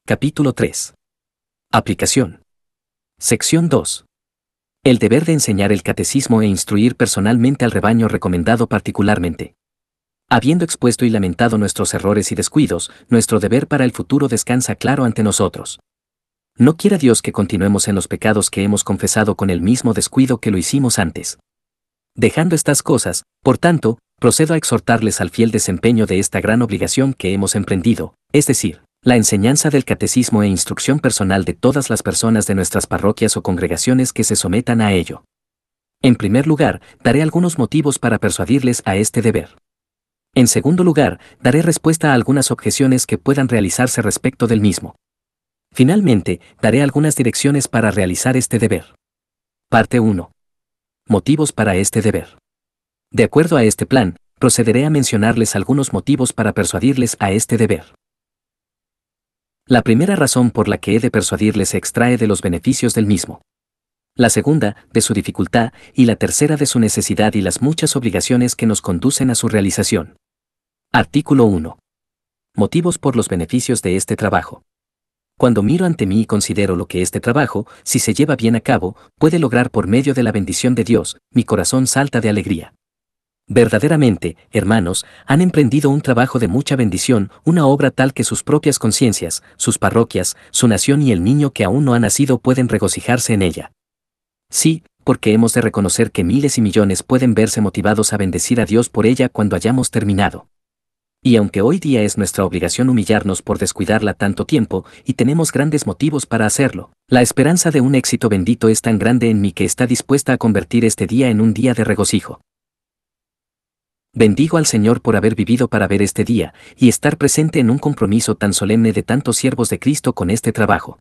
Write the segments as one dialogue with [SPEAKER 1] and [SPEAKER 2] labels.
[SPEAKER 1] Capítulo 3. Aplicación. Sección 2. El deber de enseñar el catecismo e instruir personalmente al rebaño recomendado particularmente. Habiendo expuesto y lamentado nuestros errores y descuidos, nuestro deber para el futuro descansa claro ante nosotros. No quiera Dios que continuemos en los pecados que hemos confesado con el mismo descuido que lo hicimos antes. Dejando estas cosas, por tanto, procedo a exhortarles al fiel desempeño de esta gran obligación que hemos emprendido, es decir, la enseñanza del catecismo e instrucción personal de todas las personas de nuestras parroquias o congregaciones que se sometan a ello. En primer lugar, daré algunos motivos para persuadirles a este deber. En segundo lugar, daré respuesta a algunas objeciones que puedan realizarse respecto del mismo. Finalmente, daré algunas direcciones para realizar este deber. Parte 1. Motivos para este deber. De acuerdo a este plan, procederé a mencionarles algunos motivos para persuadirles a este deber. La primera razón por la que he de persuadirles se extrae de los beneficios del mismo. La segunda, de su dificultad, y la tercera de su necesidad y las muchas obligaciones que nos conducen a su realización. Artículo 1. Motivos por los beneficios de este trabajo. Cuando miro ante mí y considero lo que este trabajo, si se lleva bien a cabo, puede lograr por medio de la bendición de Dios, mi corazón salta de alegría. Verdaderamente, hermanos, han emprendido un trabajo de mucha bendición, una obra tal que sus propias conciencias, sus parroquias, su nación y el niño que aún no ha nacido pueden regocijarse en ella. Sí, porque hemos de reconocer que miles y millones pueden verse motivados a bendecir a Dios por ella cuando hayamos terminado. Y aunque hoy día es nuestra obligación humillarnos por descuidarla tanto tiempo, y tenemos grandes motivos para hacerlo, la esperanza de un éxito bendito es tan grande en mí que está dispuesta a convertir este día en un día de regocijo. Bendigo al Señor por haber vivido para ver este día, y estar presente en un compromiso tan solemne de tantos siervos de Cristo con este trabajo.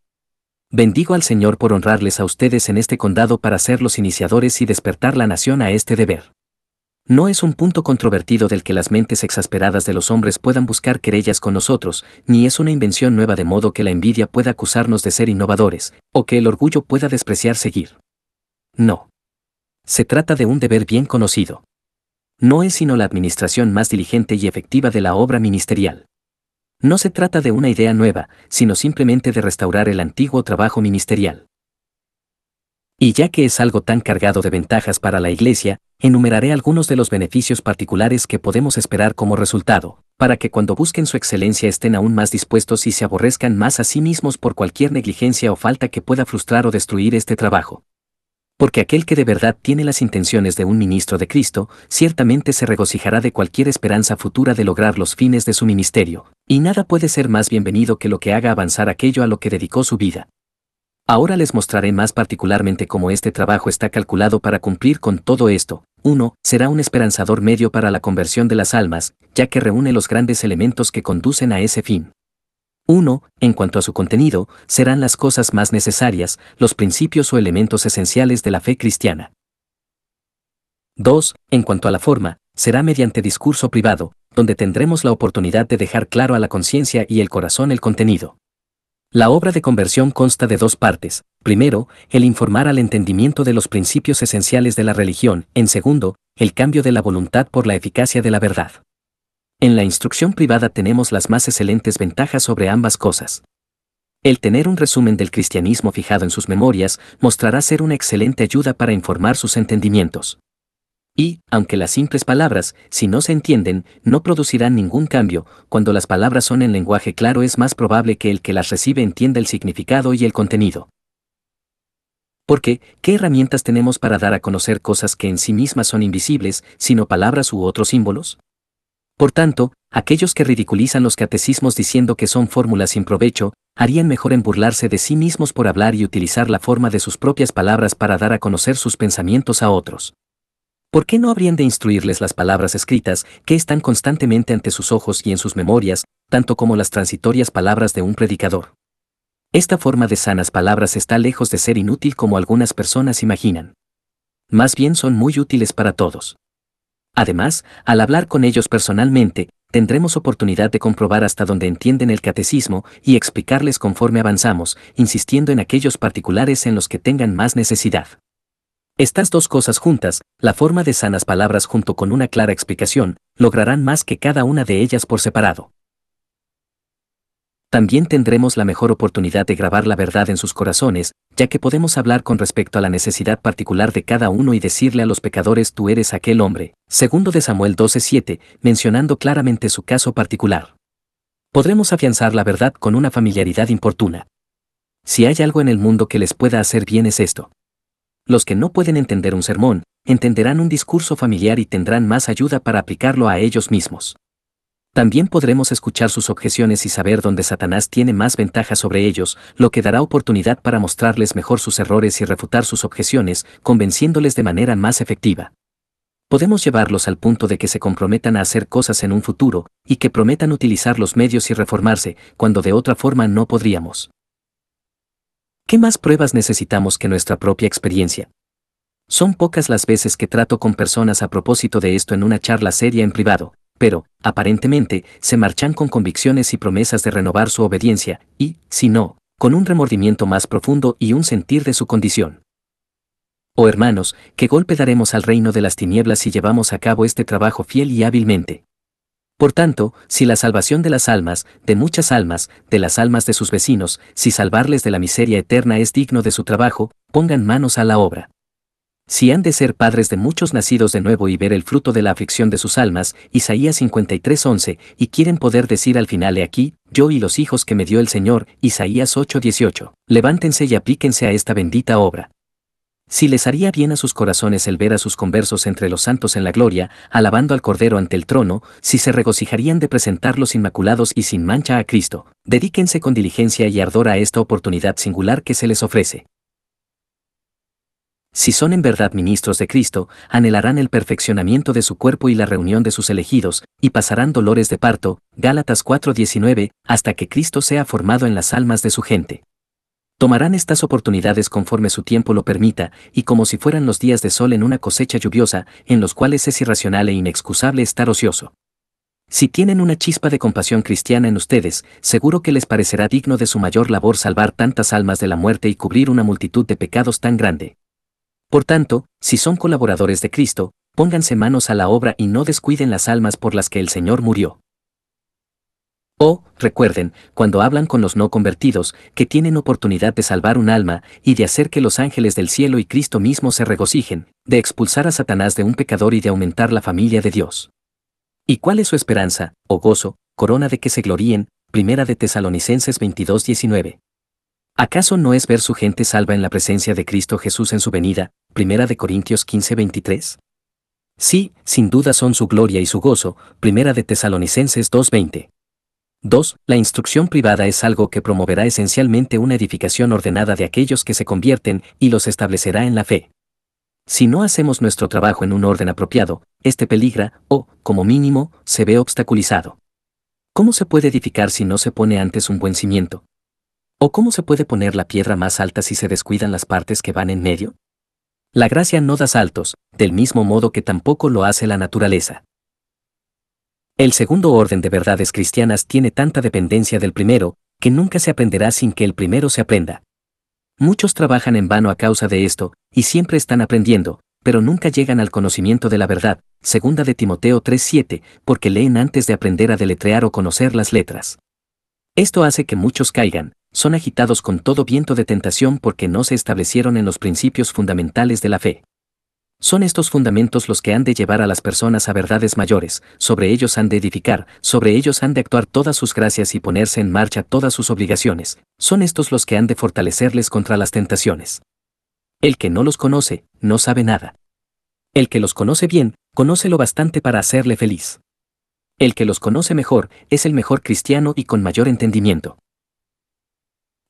[SPEAKER 1] Bendigo al Señor por honrarles a ustedes en este condado para ser los iniciadores y despertar la nación a este deber. No es un punto controvertido del que las mentes exasperadas de los hombres puedan buscar querellas con nosotros, ni es una invención nueva de modo que la envidia pueda acusarnos de ser innovadores, o que el orgullo pueda despreciar seguir. No. Se trata de un deber bien conocido. No es sino la administración más diligente y efectiva de la obra ministerial. No se trata de una idea nueva, sino simplemente de restaurar el antiguo trabajo ministerial. Y ya que es algo tan cargado de ventajas para la Iglesia, enumeraré algunos de los beneficios particulares que podemos esperar como resultado, para que cuando busquen su excelencia estén aún más dispuestos y se aborrezcan más a sí mismos por cualquier negligencia o falta que pueda frustrar o destruir este trabajo. Porque aquel que de verdad tiene las intenciones de un ministro de Cristo, ciertamente se regocijará de cualquier esperanza futura de lograr los fines de su ministerio, y nada puede ser más bienvenido que lo que haga avanzar aquello a lo que dedicó su vida. Ahora les mostraré más particularmente cómo este trabajo está calculado para cumplir con todo esto. 1. Será un esperanzador medio para la conversión de las almas, ya que reúne los grandes elementos que conducen a ese fin. 1. En cuanto a su contenido, serán las cosas más necesarias, los principios o elementos esenciales de la fe cristiana. 2. En cuanto a la forma, será mediante discurso privado, donde tendremos la oportunidad de dejar claro a la conciencia y el corazón el contenido. La obra de conversión consta de dos partes. Primero, el informar al entendimiento de los principios esenciales de la religión. En segundo, el cambio de la voluntad por la eficacia de la verdad. En la instrucción privada tenemos las más excelentes ventajas sobre ambas cosas. El tener un resumen del cristianismo fijado en sus memorias mostrará ser una excelente ayuda para informar sus entendimientos. Y, aunque las simples palabras, si no se entienden, no producirán ningún cambio, cuando las palabras son en lenguaje claro es más probable que el que las recibe entienda el significado y el contenido. Porque, ¿qué herramientas tenemos para dar a conocer cosas que en sí mismas son invisibles, sino palabras u otros símbolos? Por tanto, aquellos que ridiculizan los catecismos diciendo que son fórmulas sin provecho, harían mejor en burlarse de sí mismos por hablar y utilizar la forma de sus propias palabras para dar a conocer sus pensamientos a otros. ¿Por qué no habrían de instruirles las palabras escritas, que están constantemente ante sus ojos y en sus memorias, tanto como las transitorias palabras de un predicador? Esta forma de sanas palabras está lejos de ser inútil como algunas personas imaginan. Más bien son muy útiles para todos. Además, al hablar con ellos personalmente, tendremos oportunidad de comprobar hasta dónde entienden el catecismo y explicarles conforme avanzamos, insistiendo en aquellos particulares en los que tengan más necesidad. Estas dos cosas juntas, la forma de sanas palabras junto con una clara explicación, lograrán más que cada una de ellas por separado. También tendremos la mejor oportunidad de grabar la verdad en sus corazones, ya que podemos hablar con respecto a la necesidad particular de cada uno y decirle a los pecadores: tú eres aquel hombre. Segundo de Samuel 12:7, mencionando claramente su caso particular. Podremos afianzar la verdad con una familiaridad importuna. Si hay algo en el mundo que les pueda hacer bien es esto. Los que no pueden entender un sermón, entenderán un discurso familiar y tendrán más ayuda para aplicarlo a ellos mismos. También podremos escuchar sus objeciones y saber dónde Satanás tiene más ventaja sobre ellos, lo que dará oportunidad para mostrarles mejor sus errores y refutar sus objeciones, convenciéndoles de manera más efectiva. Podemos llevarlos al punto de que se comprometan a hacer cosas en un futuro, y que prometan utilizar los medios y reformarse, cuando de otra forma no podríamos. ¿Qué más pruebas necesitamos que nuestra propia experiencia? Son pocas las veces que trato con personas a propósito de esto en una charla seria en privado, pero, aparentemente, se marchan con convicciones y promesas de renovar su obediencia, y, si no, con un remordimiento más profundo y un sentir de su condición. Oh hermanos, qué golpe daremos al reino de las tinieblas si llevamos a cabo este trabajo fiel y hábilmente. Por tanto, si la salvación de las almas, de muchas almas, de las almas de sus vecinos, si salvarles de la miseria eterna es digno de su trabajo, pongan manos a la obra. Si han de ser padres de muchos nacidos de nuevo y ver el fruto de la aflicción de sus almas, Isaías 53:11, y quieren poder decir al final: he aquí, yo y los hijos que me dio el Señor, Isaías 8:18, levántense y aplíquense a esta bendita obra. Si les haría bien a sus corazones el ver a sus conversos entre los santos en la gloria, alabando al Cordero ante el trono, si se regocijarían de presentarlos inmaculados y sin mancha a Cristo, dedíquense con diligencia y ardor a esta oportunidad singular que se les ofrece. Si son en verdad ministros de Cristo, anhelarán el perfeccionamiento de su cuerpo y la reunión de sus elegidos, y pasarán dolores de parto, Gálatas 4:19, hasta que Cristo sea formado en las almas de su gente. Tomarán estas oportunidades conforme su tiempo lo permita, y como si fueran los días de sol en una cosecha lluviosa, en los cuales es irracional e inexcusable estar ocioso. Si tienen una chispa de compasión cristiana en ustedes, seguro que les parecerá digno de su mayor labor salvar tantas almas de la muerte y cubrir una multitud de pecados tan grande. Por tanto, si son colaboradores de Cristo, pónganse manos a la obra y no descuiden las almas por las que el Señor murió. Oh, recuerden, cuando hablan con los no convertidos, que tienen oportunidad de salvar un alma, y de hacer que los ángeles del cielo y Cristo mismo se regocijen, de expulsar a Satanás de un pecador y de aumentar la familia de Dios. ¿Y cuál es su esperanza, o gozo, corona de que se gloríen? Primera de Tesalonicenses 22:19. ¿Acaso no es ver su gente salva en la presencia de Cristo Jesús en su venida? Primera de Corintios 15:23. Sí, sin duda son su gloria y su gozo. Primera de Tesalonicenses 2:20. 2. La instrucción privada es algo que promoverá esencialmente una edificación ordenada de aquellos que se convierten y los establecerá en la fe. Si no hacemos nuestro trabajo en un orden apropiado, este peligra, o, como mínimo, se ve obstaculizado. ¿Cómo se puede edificar si no se pone antes un buen cimiento? ¿O cómo se puede poner la piedra más alta si se descuidan las partes que van en medio? La gracia no da saltos, del mismo modo que tampoco lo hace la naturaleza. El segundo orden de verdades cristianas tiene tanta dependencia del primero, que nunca se aprenderá sin que el primero se aprenda. Muchos trabajan en vano a causa de esto, y siempre están aprendiendo, pero nunca llegan al conocimiento de la verdad, segunda de Timoteo 3:7, porque leen antes de aprender a deletrear o conocer las letras. Esto hace que muchos caigan, son agitados con todo viento de tentación porque no se establecieron en los principios fundamentales de la fe. Son estos fundamentos los que han de llevar a las personas a verdades mayores, sobre ellos han de edificar, sobre ellos han de actuar todas sus gracias y ponerse en marcha todas sus obligaciones, son estos los que han de fortalecerles contra las tentaciones. El que no los conoce, no sabe nada. El que los conoce bien, conoce lo bastante para hacerle feliz. El que los conoce mejor, es el mejor cristiano y con mayor entendimiento.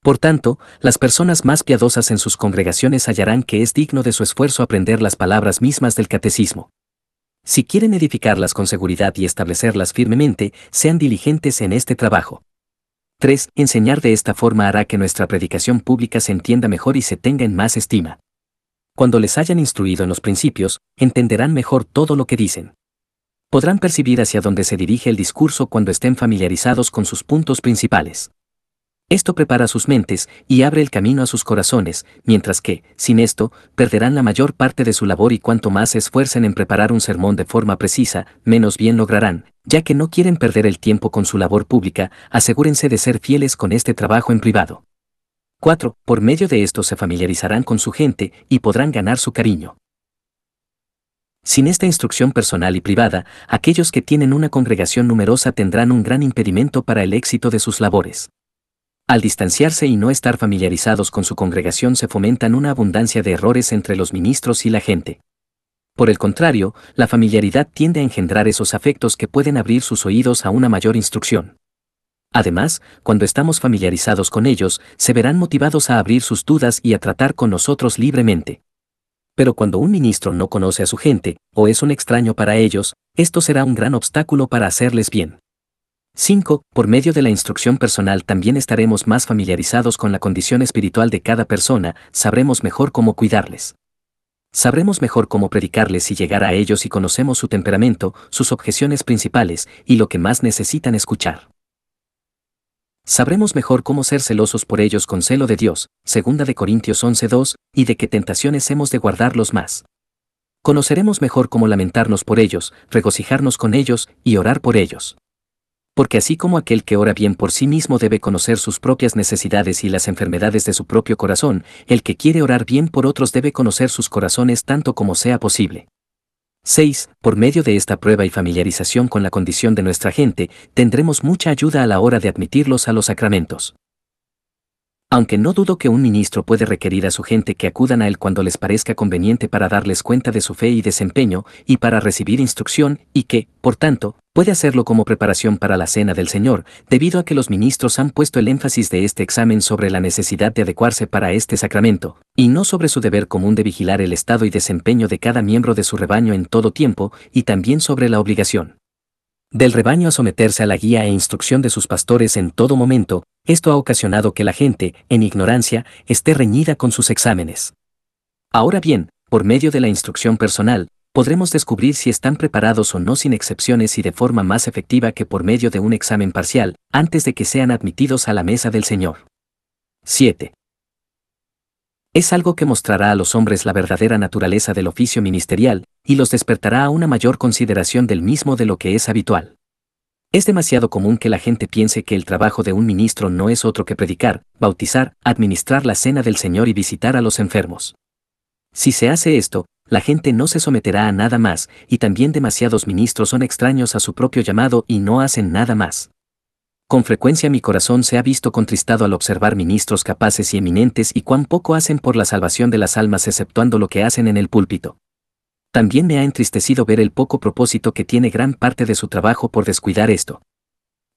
[SPEAKER 1] Por tanto, las personas más piadosas en sus congregaciones hallarán que es digno de su esfuerzo aprender las palabras mismas del catecismo. Si quieren edificarlas con seguridad y establecerlas firmemente, sean diligentes en este trabajo. 3. Enseñar de esta forma hará que nuestra predicación pública se entienda mejor y se tenga en más estima. Cuando les hayan instruido en los principios, entenderán mejor todo lo que dicen. Podrán percibir hacia dónde se dirige el discurso cuando estén familiarizados con sus puntos principales. Esto prepara sus mentes y abre el camino a sus corazones, mientras que, sin esto, perderán la mayor parte de su labor y cuanto más se esfuercen en preparar un sermón de forma precisa, menos bien lograrán, ya que no quieren perder el tiempo con su labor pública, asegúrense de ser fieles con este trabajo en privado. 4. Por medio de esto se familiarizarán con su gente y podrán ganar su cariño. Sin esta instrucción personal y privada, aquellos que tienen una congregación numerosa tendrán un gran impedimento para el éxito de sus labores. Al distanciarse y no estar familiarizados con su congregación se fomentan una abundancia de errores entre los ministros y la gente. Por el contrario, la familiaridad tiende a engendrar esos afectos que pueden abrir sus oídos a una mayor instrucción. Además, cuando estamos familiarizados con ellos, se verán motivados a abrir sus dudas y a tratar con nosotros libremente. Pero cuando un ministro no conoce a su gente, o es un extraño para ellos, esto será un gran obstáculo para hacerles bien. 5. Por medio de la instrucción personal también estaremos más familiarizados con la condición espiritual de cada persona, sabremos mejor cómo cuidarles. Sabremos mejor cómo predicarles y llegar a ellos y conocemos su temperamento, sus objeciones principales y lo que más necesitan escuchar. Sabremos mejor cómo ser celosos por ellos con celo de Dios, 2 de Corintios 11:2, y de qué tentaciones hemos de guardarlos más. Conoceremos mejor cómo lamentarnos por ellos, regocijarnos con ellos y orar por ellos. Porque así como aquel que ora bien por sí mismo debe conocer sus propias necesidades y las enfermedades de su propio corazón, el que quiere orar bien por otros debe conocer sus corazones tanto como sea posible. 6. Por medio de esta prueba y familiarización con la condición de nuestra gente, tendremos mucha ayuda a la hora de admitirlos a los sacramentos. Aunque no dudo que un ministro puede requerir a su gente que acudan a él cuando les parezca conveniente para darles cuenta de su fe y desempeño, y para recibir instrucción, y que, por tanto, puede hacerlo como preparación para la cena del Señor, debido a que los ministros han puesto el énfasis de este examen sobre la necesidad de adecuarse para este sacramento, y no sobre su deber común de vigilar el estado y desempeño de cada miembro de su rebaño en todo tiempo, y también sobre la obligación del rebaño a someterse a la guía e instrucción de sus pastores en todo momento. Esto ha ocasionado que la gente, en ignorancia, esté reñida con sus exámenes. Ahora bien, por medio de la instrucción personal, podremos descubrir si están preparados o no sin excepciones y de forma más efectiva que por medio de un examen parcial, antes de que sean admitidos a la mesa del Señor. 7. Es algo que mostrará a los hombres la verdadera naturaleza del oficio ministerial, y los despertará a una mayor consideración del mismo de lo que es habitual. Es demasiado común que la gente piense que el trabajo de un ministro no es otro que predicar, bautizar, administrar la cena del Señor y visitar a los enfermos. Si se hace esto, la gente no se someterá a nada más, y también demasiados ministros son extraños a su propio llamado y no hacen nada más. Con frecuencia mi corazón se ha visto contristado al observar ministros capaces y eminentes y cuán poco hacen por la salvación de las almas exceptuando lo que hacen en el púlpito. También me ha entristecido ver el poco propósito que tiene gran parte de su trabajo por descuidar esto.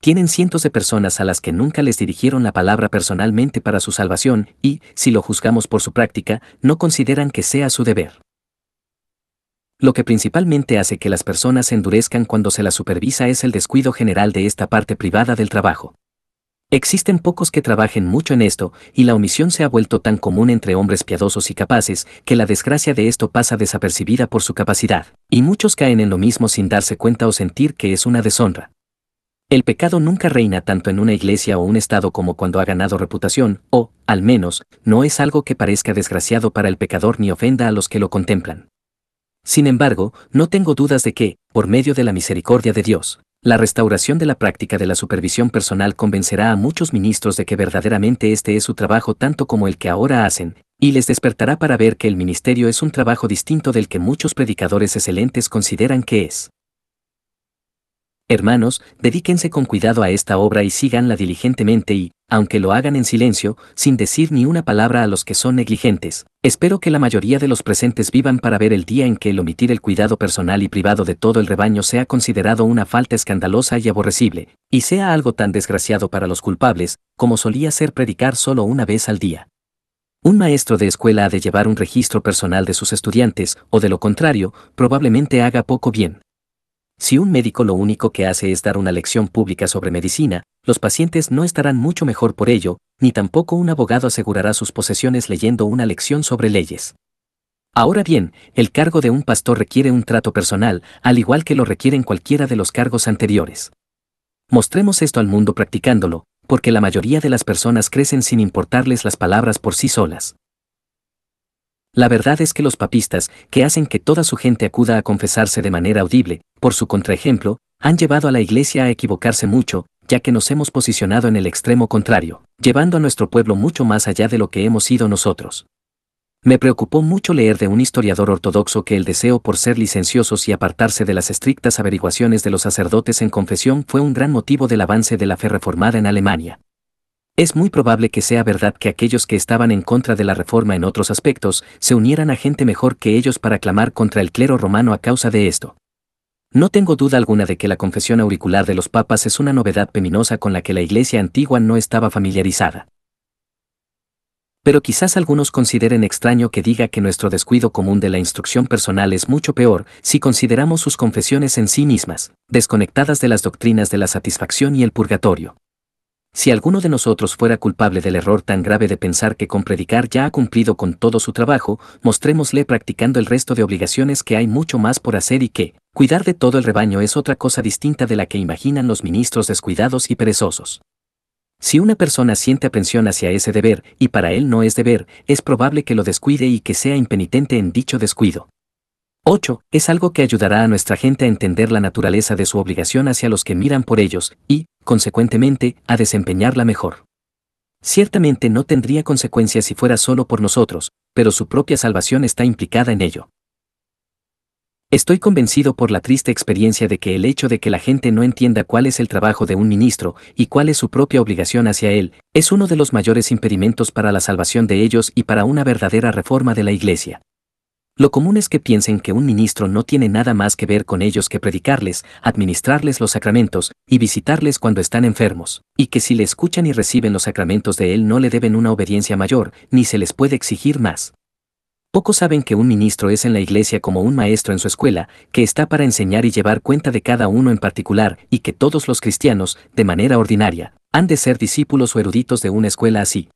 [SPEAKER 1] Tienen cientos de personas a las que nunca les dirigieron la palabra personalmente para su salvación y, si lo juzgamos por su práctica, no consideran que sea su deber. Lo que principalmente hace que las personas se endurezcan cuando se las supervisa es el descuido general de esta parte privada del trabajo. Existen pocos que trabajen mucho en esto, y la omisión se ha vuelto tan común entre hombres piadosos y capaces, que la desgracia de esto pasa desapercibida por su capacidad, y muchos caen en lo mismo sin darse cuenta o sentir que es una deshonra. El pecado nunca reina tanto en una iglesia o un estado como cuando ha ganado reputación, o, al menos, no es algo que parezca desgraciado para el pecador ni ofenda a los que lo contemplan. Sin embargo, no tengo dudas de que, por medio de la misericordia de Dios, la restauración de la práctica de la supervisión personal convencerá a muchos ministros de que verdaderamente este es su trabajo tanto como el que ahora hacen, y les despertará para ver que el ministerio es un trabajo distinto del que muchos predicadores excelentes consideran que es. Hermanos, dedíquense con cuidado a esta obra y síganla diligentemente y, aunque lo hagan en silencio, sin decir ni una palabra a los que son negligentes, espero que la mayoría de los presentes vivan para ver el día en que el omitir el cuidado personal y privado de todo el rebaño sea considerado una falta escandalosa y aborrecible, y sea algo tan desgraciado para los culpables, como solía ser predicar solo una vez al día. Un maestro de escuela ha de llevar un registro personal de sus estudiantes, o de lo contrario, probablemente haga poco bien. Si un médico lo único que hace es dar una lección pública sobre medicina, los pacientes no estarán mucho mejor por ello, ni tampoco un abogado asegurará sus posesiones leyendo una lección sobre leyes. Ahora bien, el cargo de un pastor requiere un trato personal, al igual que lo requieren cualquiera de los cargos anteriores. Mostremos esto al mundo practicándolo, porque la mayoría de las personas crecen sin importarles las palabras por sí solas. La verdad es que los papistas, que hacen que toda su gente acuda a confesarse de manera audible, por su contraejemplo, han llevado a la Iglesia a equivocarse mucho, ya que nos hemos posicionado en el extremo contrario, llevando a nuestro pueblo mucho más allá de lo que hemos sido nosotros. Me preocupó mucho leer de un historiador ortodoxo que el deseo por ser licenciosos y apartarse de las estrictas averiguaciones de los sacerdotes en confesión fue un gran motivo del avance de la fe reformada en Alemania. Es muy probable que sea verdad que aquellos que estaban en contra de la reforma en otros aspectos se unieran a gente mejor que ellos para clamar contra el clero romano a causa de esto. No tengo duda alguna de que la confesión auricular de los papas es una novedad penosa con la que la Iglesia antigua no estaba familiarizada. Pero quizás algunos consideren extraño que diga que nuestro descuido común de la instrucción personal es mucho peor si consideramos sus confesiones en sí mismas, desconectadas de las doctrinas de la satisfacción y el purgatorio. Si alguno de nosotros fuera culpable del error tan grave de pensar que con predicar ya ha cumplido con todo su trabajo, mostrémosle practicando el resto de obligaciones que hay mucho más por hacer y que, cuidar de todo el rebaño es otra cosa distinta de la que imaginan los ministros descuidados y perezosos. Si una persona siente aprensión hacia ese deber y para él no es deber, es probable que lo descuide y que sea impenitente en dicho descuido. 8. Es algo que ayudará a nuestra gente a entender la naturaleza de su obligación hacia los que miran por ellos y, consecuentemente, a desempeñarla mejor. Ciertamente no tendría consecuencias si fuera solo por nosotros, pero su propia salvación está implicada en ello. Estoy convencido por la triste experiencia de que el hecho de que la gente no entienda cuál es el trabajo de un ministro y cuál es su propia obligación hacia él, es uno de los mayores impedimentos para la salvación de ellos y para una verdadera reforma de la Iglesia. Lo común es que piensen que un ministro no tiene nada más que ver con ellos que predicarles, administrarles los sacramentos y visitarles cuando están enfermos, y que si le escuchan y reciben los sacramentos de él no le deben una obediencia mayor, ni se les puede exigir más. Pocos saben que un ministro es en la Iglesia como un maestro en su escuela, que está para enseñar y llevar cuenta de cada uno en particular, y que todos los cristianos, de manera ordinaria, han de ser discípulos o eruditos de una escuela así.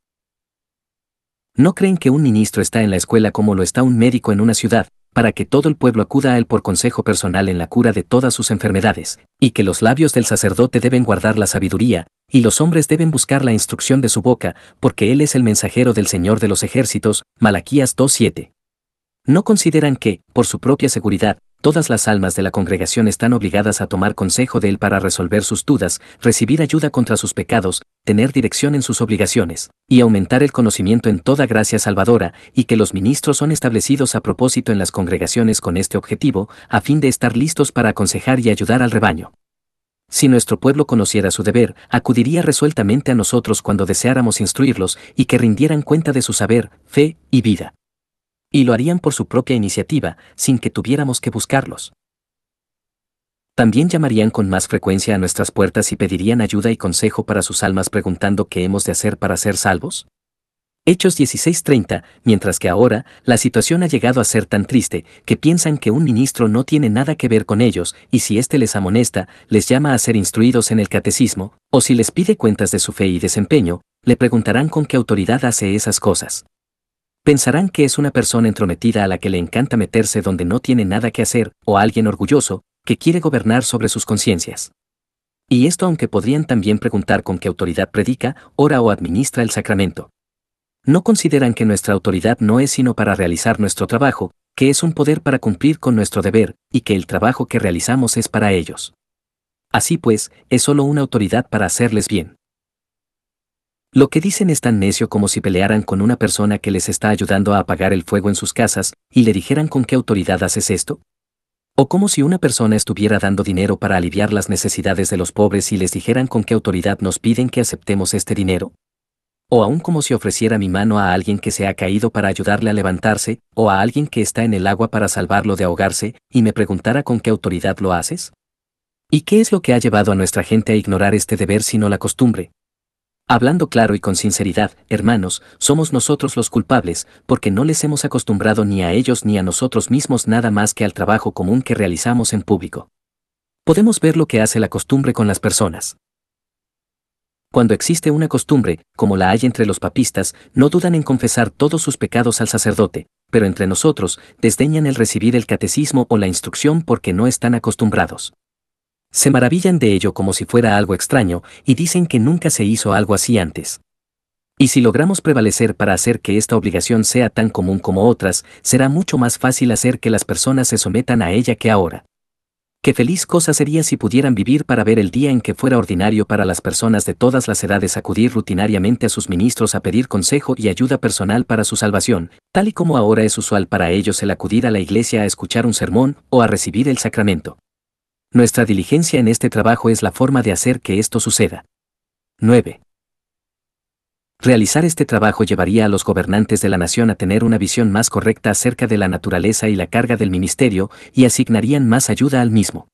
[SPEAKER 1] ¿No creen que un ministro está en la escuela como lo está un médico en una ciudad, para que todo el pueblo acuda a él por consejo personal en la cura de todas sus enfermedades, y que los labios del sacerdote deben guardar la sabiduría, y los hombres deben buscar la instrucción de su boca, porque él es el mensajero del Señor de los ejércitos? Malaquías 2:7. ¿No consideran que, por su propia seguridad, todas las almas de la congregación están obligadas a tomar consejo de él para resolver sus dudas, recibir ayuda contra sus pecados, tener dirección en sus obligaciones, y aumentar el conocimiento en toda gracia salvadora, y que los ministros son establecidos a propósito en las congregaciones con este objetivo, a fin de estar listos para aconsejar y ayudar al rebaño? Si nuestro pueblo conociera su deber, acudiría resueltamente a nosotros cuando deseáramos instruirlos y que rindieran cuenta de su saber, fe y vida. Y lo harían por su propia iniciativa, sin que tuviéramos que buscarlos. También llamarían con más frecuencia a nuestras puertas y pedirían ayuda y consejo para sus almas preguntando qué hemos de hacer para ser salvos. Hechos 16:30, mientras que ahora, la situación ha llegado a ser tan triste, que piensan que un ministro no tiene nada que ver con ellos, y si éste les amonesta, les llama a ser instruidos en el catecismo, o si les pide cuentas de su fe y desempeño, le preguntarán con qué autoridad hace esas cosas. Pensarán que es una persona entrometida a la que le encanta meterse donde no tiene nada que hacer, o alguien orgulloso, que quiere gobernar sobre sus conciencias. Y esto aunque podrían también preguntar con qué autoridad predica, ora o administra el sacramento. No consideran que nuestra autoridad no es sino para realizar nuestro trabajo, que es un poder para cumplir con nuestro deber, y que el trabajo que realizamos es para ellos. Así pues, es solo una autoridad para hacerles bien. Lo que dicen es tan necio como si pelearan con una persona que les está ayudando a apagar el fuego en sus casas, y le dijeran con qué autoridad haces esto. O como si una persona estuviera dando dinero para aliviar las necesidades de los pobres y les dijeran con qué autoridad nos piden que aceptemos este dinero. O aún como si ofreciera mi mano a alguien que se ha caído para ayudarle a levantarse, o a alguien que está en el agua para salvarlo de ahogarse, y me preguntara con qué autoridad lo haces. ¿Y qué es lo que ha llevado a nuestra gente a ignorar este deber sino la costumbre? Hablando claro y con sinceridad, hermanos, somos nosotros los culpables, porque no les hemos acostumbrado ni a ellos ni a nosotros mismos nada más que al trabajo común que realizamos en público. Podemos ver lo que hace la costumbre con las personas. Cuando existe una costumbre, como la hay entre los papistas, no dudan en confesar todos sus pecados al sacerdote, pero entre nosotros, desdeñan el recibir el catecismo o la instrucción porque no están acostumbrados. Se maravillan de ello como si fuera algo extraño y dicen que nunca se hizo algo así antes. Y si logramos prevalecer para hacer que esta obligación sea tan común como otras, será mucho más fácil hacer que las personas se sometan a ella que ahora. Qué feliz cosa sería si pudieran vivir para ver el día en que fuera ordinario para las personas de todas las edades acudir rutinariamente a sus ministros a pedir consejo y ayuda personal para su salvación, tal y como ahora es usual para ellos el acudir a la iglesia a escuchar un sermón o a recibir el sacramento. Nuestra diligencia en este trabajo es la forma de hacer que esto suceda. 9. Realizar este trabajo llevaría a los gobernantes de la nación a tener una visión más correcta acerca de la naturaleza y la carga del ministerio y asignarían más ayuda al mismo.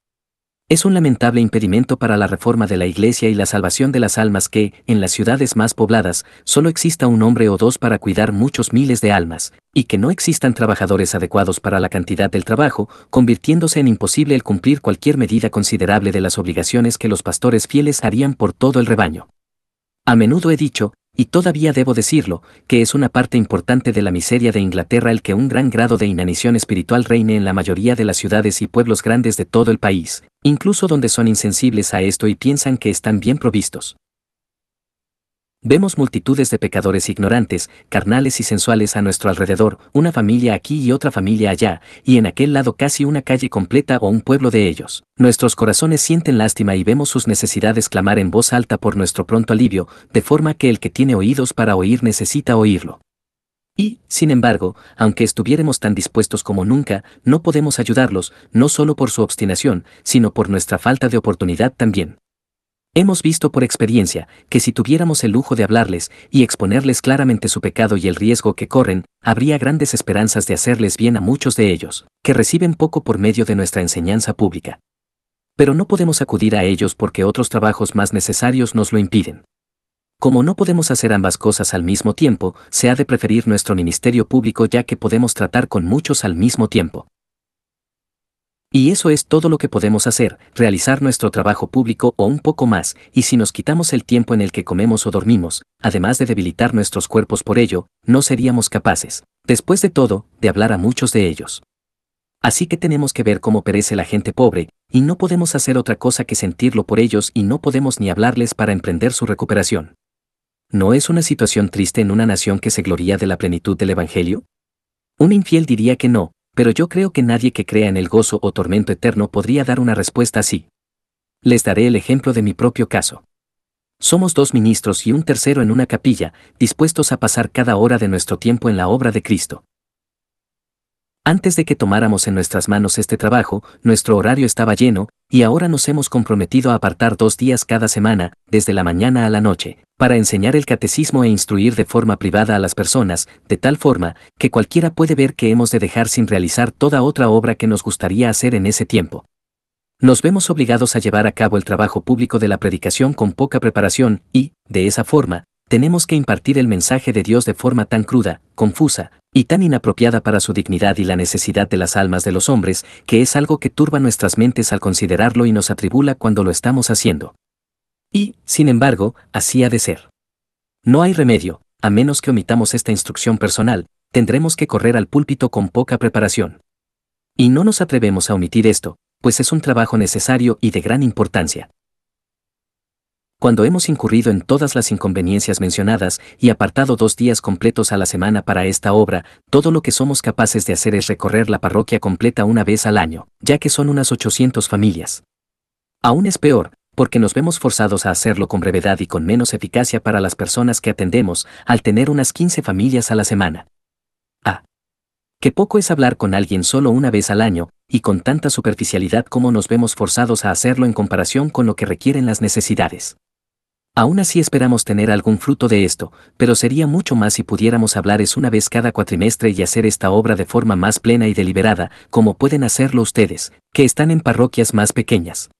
[SPEAKER 1] Es un lamentable impedimento para la reforma de la Iglesia y la salvación de las almas que, en las ciudades más pobladas, solo exista un hombre o dos para cuidar muchos miles de almas, y que no existan trabajadores adecuados para la cantidad del trabajo, convirtiéndose en imposible el cumplir cualquier medida considerable de las obligaciones que los pastores fieles harían por todo el rebaño. A menudo he dicho, y todavía debo decirlo, que es una parte importante de la miseria de Inglaterra el que un gran grado de inanición espiritual reine en la mayoría de las ciudades y pueblos grandes de todo el país, incluso donde son insensibles a esto y piensan que están bien provistos. Vemos multitudes de pecadores ignorantes, carnales y sensuales a nuestro alrededor, una familia aquí y otra familia allá, y en aquel lado casi una calle completa o un pueblo de ellos. Nuestros corazones sienten lástima y vemos sus necesidades clamar en voz alta por nuestro pronto alivio, de forma que el que tiene oídos para oír necesita oírlo. Y, sin embargo, aunque estuviéramos tan dispuestos como nunca, no podemos ayudarlos, no solo por su obstinación, sino por nuestra falta de oportunidad también. Hemos visto por experiencia que si tuviéramos el lujo de hablarles y exponerles claramente su pecado y el riesgo que corren, habría grandes esperanzas de hacerles bien a muchos de ellos, que reciben poco por medio de nuestra enseñanza pública. Pero no podemos acudir a ellos porque otros trabajos más necesarios nos lo impiden. Como no podemos hacer ambas cosas al mismo tiempo, se ha de preferir nuestro ministerio público ya que podemos tratar con muchos al mismo tiempo. Y eso es todo lo que podemos hacer, realizar nuestro trabajo público o un poco más, y si nos quitamos el tiempo en el que comemos o dormimos, además de debilitar nuestros cuerpos por ello, no seríamos capaces, después de todo, de hablar a muchos de ellos. Así que tenemos que ver cómo perece la gente pobre, y no podemos hacer otra cosa que sentirlo por ellos y no podemos ni hablarles para emprender su recuperación. ¿No es una situación triste en una nación que se gloría de la plenitud del Evangelio? Un infiel diría que no, pero yo creo que nadie que crea en el gozo o tormento eterno podría dar una respuesta así. Les daré el ejemplo de mi propio caso. Somos 2 ministros y un tercero en una capilla, dispuestos a pasar cada hora de nuestro tiempo en la obra de Cristo. Antes de que tomáramos en nuestras manos este trabajo, nuestro horario estaba lleno, y ahora nos hemos comprometido a apartar 2 días cada semana, desde la mañana a la noche, para enseñar el catecismo e instruir de forma privada a las personas, de tal forma que cualquiera puede ver que hemos de dejar sin realizar toda otra obra que nos gustaría hacer en ese tiempo. Nos vemos obligados a llevar a cabo el trabajo público de la predicación con poca preparación y, de esa forma, tenemos que impartir el mensaje de Dios de forma tan cruda, confusa, y tan inapropiada para su dignidad y la necesidad de las almas de los hombres, que es algo que turba nuestras mentes al considerarlo y nos atribula cuando lo estamos haciendo. Y, sin embargo, así ha de ser. No hay remedio, a menos que omitamos esta instrucción personal, tendremos que correr al púlpito con poca preparación. Y no nos atrevemos a omitir esto, pues es un trabajo necesario y de gran importancia. Cuando hemos incurrido en todas las inconveniencias mencionadas y apartado 2 días completos a la semana para esta obra, todo lo que somos capaces de hacer es recorrer la parroquia completa una vez al año, ya que son unas 800 familias. Aún es peor, porque nos vemos forzados a hacerlo con brevedad y con menos eficacia para las personas que atendemos, al tener unas 15 familias a la semana. Que poco es hablar con alguien solo una vez al año, y con tanta superficialidad como nos vemos forzados a hacerlo en comparación con lo que requieren las necesidades. Aún así esperamos tener algún fruto de esto, pero sería mucho más si pudiéramos hablarles una vez cada cuatrimestre y hacer esta obra de forma más plena y deliberada, como pueden hacerlo ustedes, que están en parroquias más pequeñas.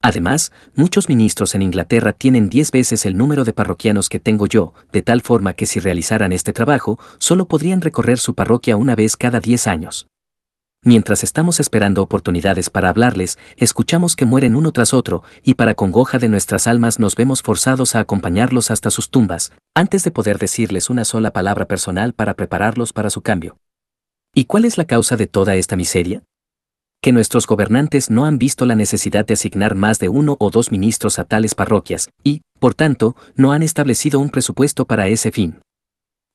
[SPEAKER 1] Además, muchos ministros en Inglaterra tienen 10 veces el número de parroquianos que tengo yo, de tal forma que si realizaran este trabajo, solo podrían recorrer su parroquia una vez cada 10 años. Mientras estamos esperando oportunidades para hablarles, escuchamos que mueren uno tras otro, y para congoja de nuestras almas nos vemos forzados a acompañarlos hasta sus tumbas, antes de poder decirles una sola palabra personal para prepararlos para su cambio. ¿Y cuál es la causa de toda esta miseria? que nuestros gobernantes no han visto la necesidad de asignar más de 1 o 2 ministros a tales parroquias, y, por tanto, no han establecido un presupuesto para ese fin.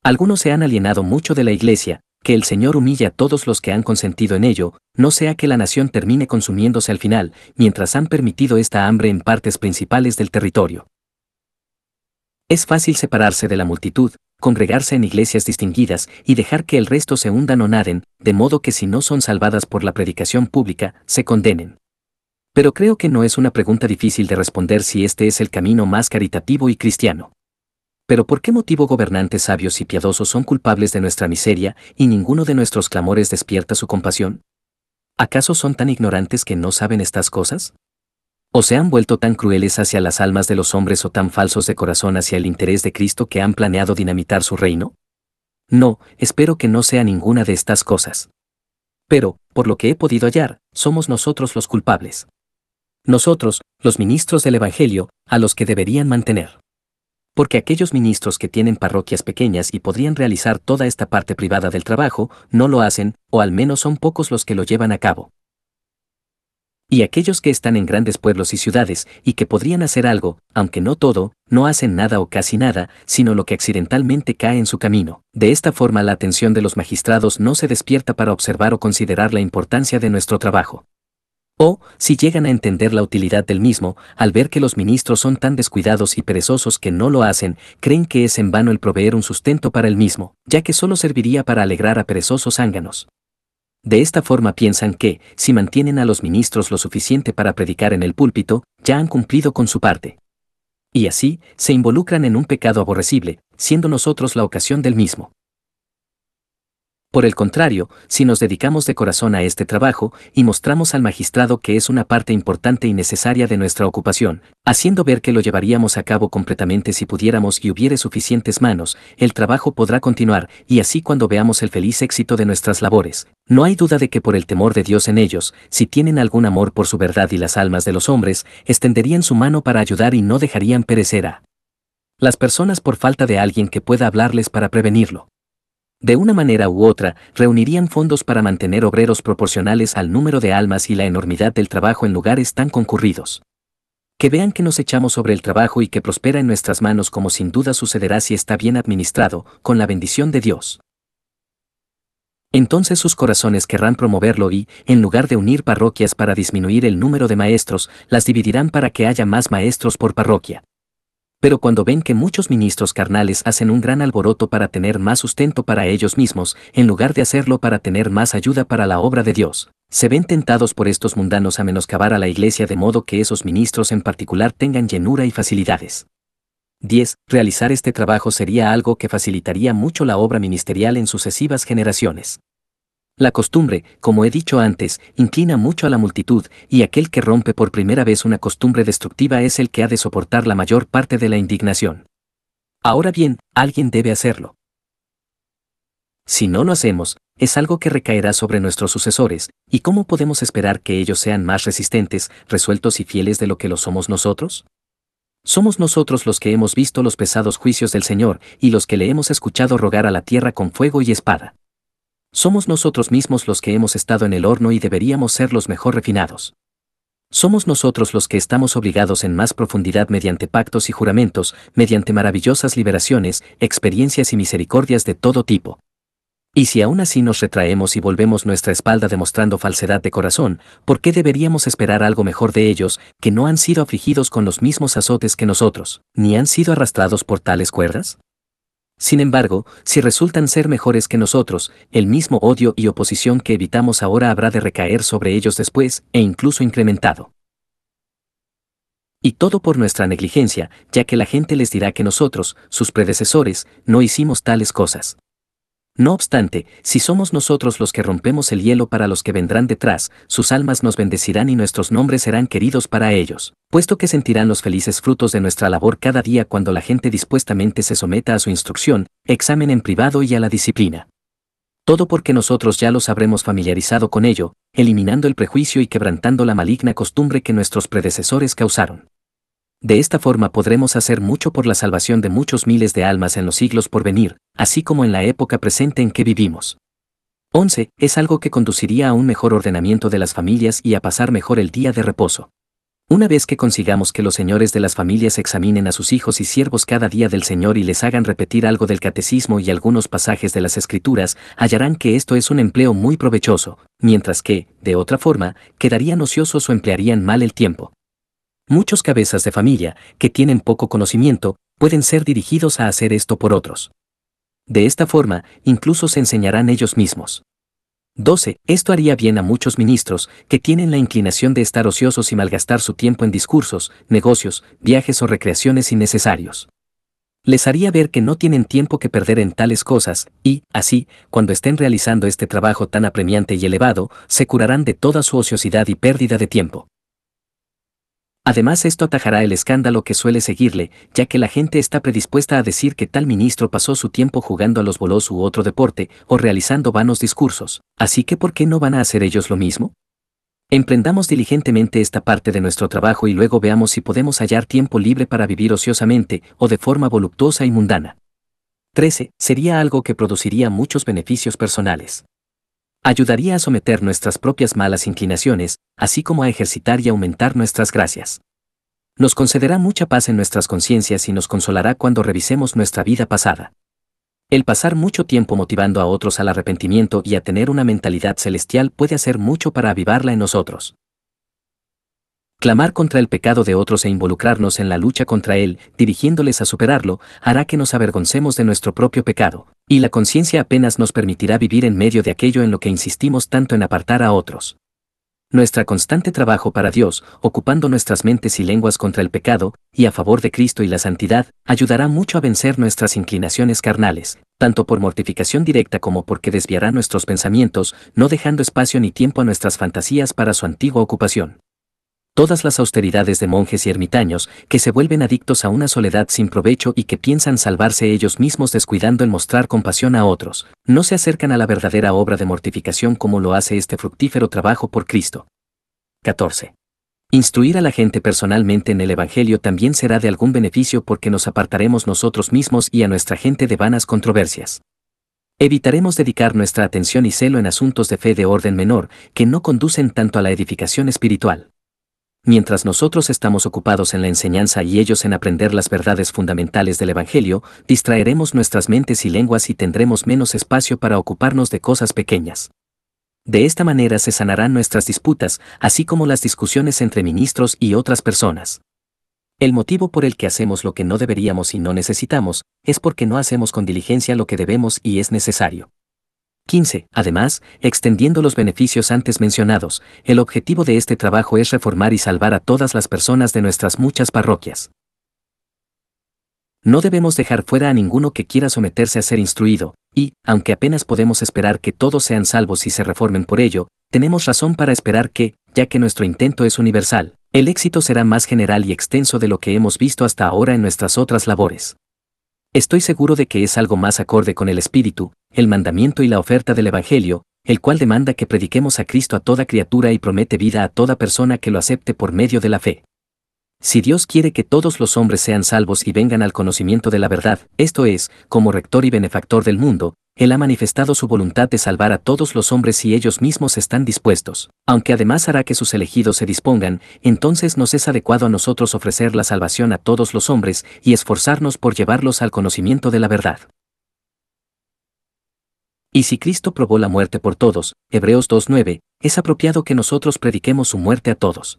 [SPEAKER 1] Algunos se han alienado mucho de la Iglesia, que el Señor humille a todos los que han consentido en ello, no sea que la nación termine consumiéndose al final, mientras han permitido esta hambre en partes principales del territorio. Es fácil separarse de la multitud, congregarse en iglesias distinguidas y dejar que el resto se hundan o naden, de modo que si no son salvadas por la predicación pública, se condenen. Pero creo que no es una pregunta difícil de responder si este es el camino más caritativo y cristiano. ¿Pero por qué motivo gobernantes sabios y piadosos son culpables de nuestra miseria y ninguno de nuestros clamores despierta su compasión? ¿Acaso son tan ignorantes que no saben estas cosas? ¿O se han vuelto tan crueles hacia las almas de los hombres o tan falsos de corazón hacia el interés de Cristo que han planeado dinamitar su reino? No, espero que no sea ninguna de estas cosas. Pero, por lo que he podido hallar, somos nosotros los culpables. Nosotros, los ministros del Evangelio, a los que deberían mantener. Porque aquellos ministros que tienen parroquias pequeñas y podrían realizar toda esta parte privada del trabajo, no lo hacen, o al menos son pocos los que lo llevan a cabo. Y aquellos que están en grandes pueblos y ciudades, y que podrían hacer algo, aunque no todo, no hacen nada o casi nada, sino lo que accidentalmente cae en su camino. De esta forma la atención de los magistrados no se despierta para observar o considerar la importancia de nuestro trabajo. O, si llegan a entender la utilidad del mismo, al ver que los ministros son tan descuidados y perezosos que no lo hacen, creen que es en vano el proveer un sustento para el mismo, ya que solo serviría para alegrar a perezosos zánganos. De esta forma piensan que, si mantienen a los ministros lo suficiente para predicar en el púlpito, ya han cumplido con su parte. Y así, se involucran en un pecado aborrecible, siendo nosotros la ocasión del mismo. Por el contrario, si nos dedicamos de corazón a este trabajo y mostramos al magistrado que es una parte importante y necesaria de nuestra ocupación, haciendo ver que lo llevaríamos a cabo completamente si pudiéramos y hubiere suficientes manos, el trabajo podrá continuar, y así cuando veamos el feliz éxito de nuestras labores, no hay duda de que por el temor de Dios en ellos, si tienen algún amor por su verdad y las almas de los hombres, extenderían su mano para ayudar y no dejarían perecer a las personas por falta de alguien que pueda hablarles para prevenirlo. De una manera u otra, reunirían fondos para mantener obreros proporcionales al número de almas y la enormidad del trabajo en lugares tan concurridos. Que vean que nos echamos sobre el trabajo y que prospera en nuestras manos como sin duda sucederá si está bien administrado, con la bendición de Dios. Entonces sus corazones querrán promoverlo y, en lugar de unir parroquias para disminuir el número de maestros, las dividirán para que haya más maestros por parroquia. Pero cuando ven que muchos ministros carnales hacen un gran alboroto para tener más sustento para ellos mismos, en lugar de hacerlo para tener más ayuda para la obra de Dios, se ven tentados por estos mundanos a menoscabar a la Iglesia de modo que esos ministros en particular tengan llenura y facilidades. 10. Realizar este trabajo sería algo que facilitaría mucho la obra ministerial en sucesivas generaciones. La costumbre, como he dicho antes, inclina mucho a la multitud, y aquel que rompe por primera vez una costumbre destructiva es el que ha de soportar la mayor parte de la indignación. Ahora bien, alguien debe hacerlo. Si no lo hacemos, es algo que recaerá sobre nuestros sucesores, ¿y cómo podemos esperar que ellos sean más resistentes, resueltos y fieles de lo que lo somos nosotros? Somos nosotros los que hemos visto los pesados juicios del Señor, y los que le hemos escuchado rogar a la tierra con fuego y espada. Somos nosotros mismos los que hemos estado en el horno y deberíamos ser los mejor refinados. Somos nosotros los que estamos obligados en más profundidad mediante pactos y juramentos, mediante maravillosas liberaciones, experiencias y misericordias de todo tipo. Y si aún así nos retraemos y volvemos nuestra espalda demostrando falsedad de corazón, ¿por qué deberíamos esperar algo mejor de ellos, que no han sido afligidos con los mismos azotes que nosotros, ni han sido arrastrados por tales cuerdas? Sin embargo, si resultan ser mejores que nosotros, el mismo odio y oposición que evitamos ahora habrá de recaer sobre ellos después, e incluso incrementado. Y todo por nuestra negligencia, ya que la gente les dirá que nosotros, sus predecesores, no hicimos tales cosas. No obstante, si somos nosotros los que rompemos el hielo para los que vendrán detrás, sus almas nos bendecirán y nuestros nombres serán queridos para ellos, puesto que sentirán los felices frutos de nuestra labor cada día cuando la gente dispuestamente se someta a su instrucción, examen en privado y a la disciplina. Todo porque nosotros ya los habremos familiarizado con ello, eliminando el prejuicio y quebrantando la maligna costumbre que nuestros predecesores causaron. De esta forma podremos hacer mucho por la salvación de muchos miles de almas en los siglos por venir, así como en la época presente en que vivimos. 11. Es algo que conduciría a un mejor ordenamiento de las familias y a pasar mejor el día de reposo. Una vez que consigamos que los señores de las familias examinen a sus hijos y siervos cada día del Señor y les hagan repetir algo del catecismo y algunos pasajes de las Escrituras, hallarán que esto es un empleo muy provechoso, mientras que, de otra forma, quedarían ociosos o emplearían mal el tiempo. Muchos cabezas de familia, que tienen poco conocimiento, pueden ser dirigidos a hacer esto por otros. De esta forma, incluso se enseñarán ellos mismos. 12. Esto haría bien a muchos ministros, que tienen la inclinación de estar ociosos y malgastar su tiempo en discursos, negocios, viajes o recreaciones innecesarios. Les haría ver que no tienen tiempo que perder en tales cosas, y, así, cuando estén realizando este trabajo tan apremiante y elevado, se curarán de toda su ociosidad y pérdida de tiempo. Además, esto atajará el escándalo que suele seguirle, ya que la gente está predispuesta a decir que tal ministro pasó su tiempo jugando a los bolos u otro deporte, o realizando vanos discursos, así que ¿por qué no van a hacer ellos lo mismo? Emprendamos diligentemente esta parte de nuestro trabajo y luego veamos si podemos hallar tiempo libre para vivir ociosamente o de forma voluptuosa y mundana. 13. Sería algo que produciría muchos beneficios personales. Ayudaría a someter nuestras propias malas inclinaciones, así como a ejercitar y aumentar nuestras gracias. Nos concederá mucha paz en nuestras conciencias y nos consolará cuando revisemos nuestra vida pasada. El pasar mucho tiempo motivando a otros al arrepentimiento y a tener una mentalidad celestial puede hacer mucho para avivarla en nosotros. Clamar contra el pecado de otros e involucrarnos en la lucha contra él, dirigiéndoles a superarlo, hará que nos avergoncemos de nuestro propio pecado, y la conciencia apenas nos permitirá vivir en medio de aquello en lo que insistimos tanto en apartar a otros. Nuestra constante trabajo para Dios, ocupando nuestras mentes y lenguas contra el pecado, y a favor de Cristo y la santidad, ayudará mucho a vencer nuestras inclinaciones carnales, tanto por mortificación directa como porque desviará nuestros pensamientos, no dejando espacio ni tiempo a nuestras fantasías para su antigua ocupación. Todas las austeridades de monjes y ermitaños, que se vuelven adictos a una soledad sin provecho y que piensan salvarse ellos mismos descuidando en mostrar compasión a otros, no se acercan a la verdadera obra de mortificación como lo hace este fructífero trabajo por Cristo. 14. Instruir a la gente personalmente en el Evangelio también será de algún beneficio porque nos apartaremos nosotros mismos y a nuestra gente de vanas controversias. Evitaremos dedicar nuestra atención y celo en asuntos de fe de orden menor, que no conducen tanto a la edificación espiritual. Mientras nosotros estamos ocupados en la enseñanza y ellos en aprender las verdades fundamentales del Evangelio, distraeremos nuestras mentes y lenguas y tendremos menos espacio para ocuparnos de cosas pequeñas. De esta manera se sanarán nuestras disputas, así como las discusiones entre ministros y otras personas. El motivo por el que hacemos lo que no deberíamos y no necesitamos, es porque no hacemos con diligencia lo que debemos y es necesario. 15. Además, extendiendo los beneficios antes mencionados, el objetivo de este trabajo es reformar y salvar a todas las personas de nuestras muchas parroquias. No debemos dejar fuera a ninguno que quiera someterse a ser instruido, y, aunque apenas podemos esperar que todos sean salvos y se reformen por ello, tenemos razón para esperar que, ya que nuestro intento es universal, el éxito será más general y extenso de lo que hemos visto hasta ahora en nuestras otras labores. Estoy seguro de que es algo más acorde con el espíritu, el mandamiento y la oferta del Evangelio, el cual demanda que prediquemos a Cristo a toda criatura y promete vida a toda persona que lo acepte por medio de la fe. Si Dios quiere que todos los hombres sean salvos y vengan al conocimiento de la verdad, esto es, como rector y benefactor del mundo, Él ha manifestado su voluntad de salvar a todos los hombres si ellos mismos están dispuestos, aunque además hará que sus elegidos se dispongan, entonces nos es adecuado a nosotros ofrecer la salvación a todos los hombres y esforzarnos por llevarlos al conocimiento de la verdad. Y si Cristo probó la muerte por todos, Hebreos 2:9, es apropiado que nosotros prediquemos su muerte a todos.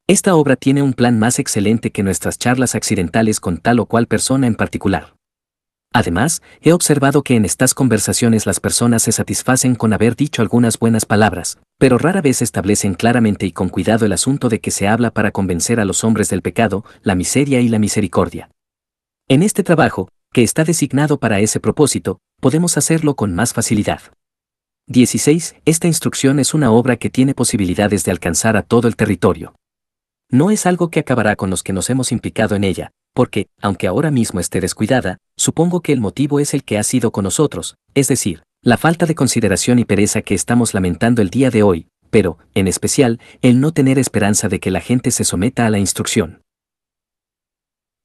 [SPEAKER 1] Esta obra tiene un plan más excelente que nuestras charlas accidentales con tal o cual persona en particular. Además, he observado que en estas conversaciones las personas se satisfacen con haber dicho algunas buenas palabras, pero rara vez establecen claramente y con cuidado el asunto de que se habla para convencer a los hombres del pecado, la miseria y la misericordia. En este trabajo, que está designado para ese propósito, podemos hacerlo con más facilidad. 16. Esta instrucción es una obra que tiene posibilidades de alcanzar a todo el territorio. No es algo que acabará con los que nos hemos implicado en ella, porque, aunque ahora mismo esté descuidada, supongo que el motivo es el que ha sido con nosotros, es decir, la falta de consideración y pereza que estamos lamentando el día de hoy, pero, en especial, el no tener esperanza de que la gente se someta a la instrucción.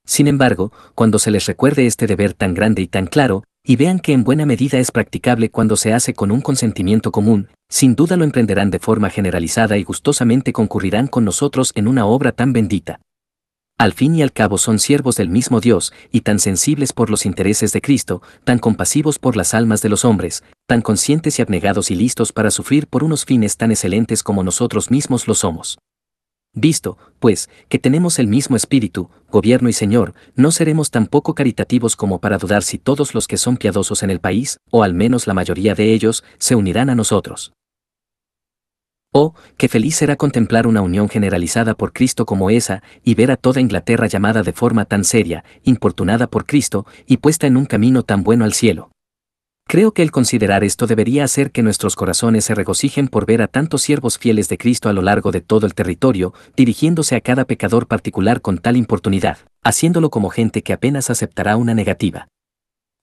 [SPEAKER 1] Sin embargo, cuando se les recuerde este deber tan grande y tan claro, y vean que en buena medida es practicable cuando se hace con un consentimiento común, sin duda lo emprenderán de forma generalizada y gustosamente concurrirán con nosotros en una obra tan bendita. Al fin y al cabo son siervos del mismo Dios, y tan sensibles por los intereses de Cristo, tan compasivos por las almas de los hombres, tan conscientes y abnegados y listos para sufrir por unos fines tan excelentes como nosotros mismos lo somos. Visto, pues, que tenemos el mismo espíritu, gobierno y Señor, no seremos tan poco caritativos como para dudar si todos los que son piadosos en el país, o al menos la mayoría de ellos, se unirán a nosotros. Oh, qué feliz será contemplar una unión generalizada por Cristo como esa, y ver a toda Inglaterra llamada de forma tan seria, importunada por Cristo, y puesta en un camino tan bueno al cielo. Creo que el considerar esto debería hacer que nuestros corazones se regocijen por ver a tantos siervos fieles de Cristo a lo largo de todo el territorio, dirigiéndose a cada pecador particular con tal importunidad, haciéndolo como gente que apenas aceptará una negativa.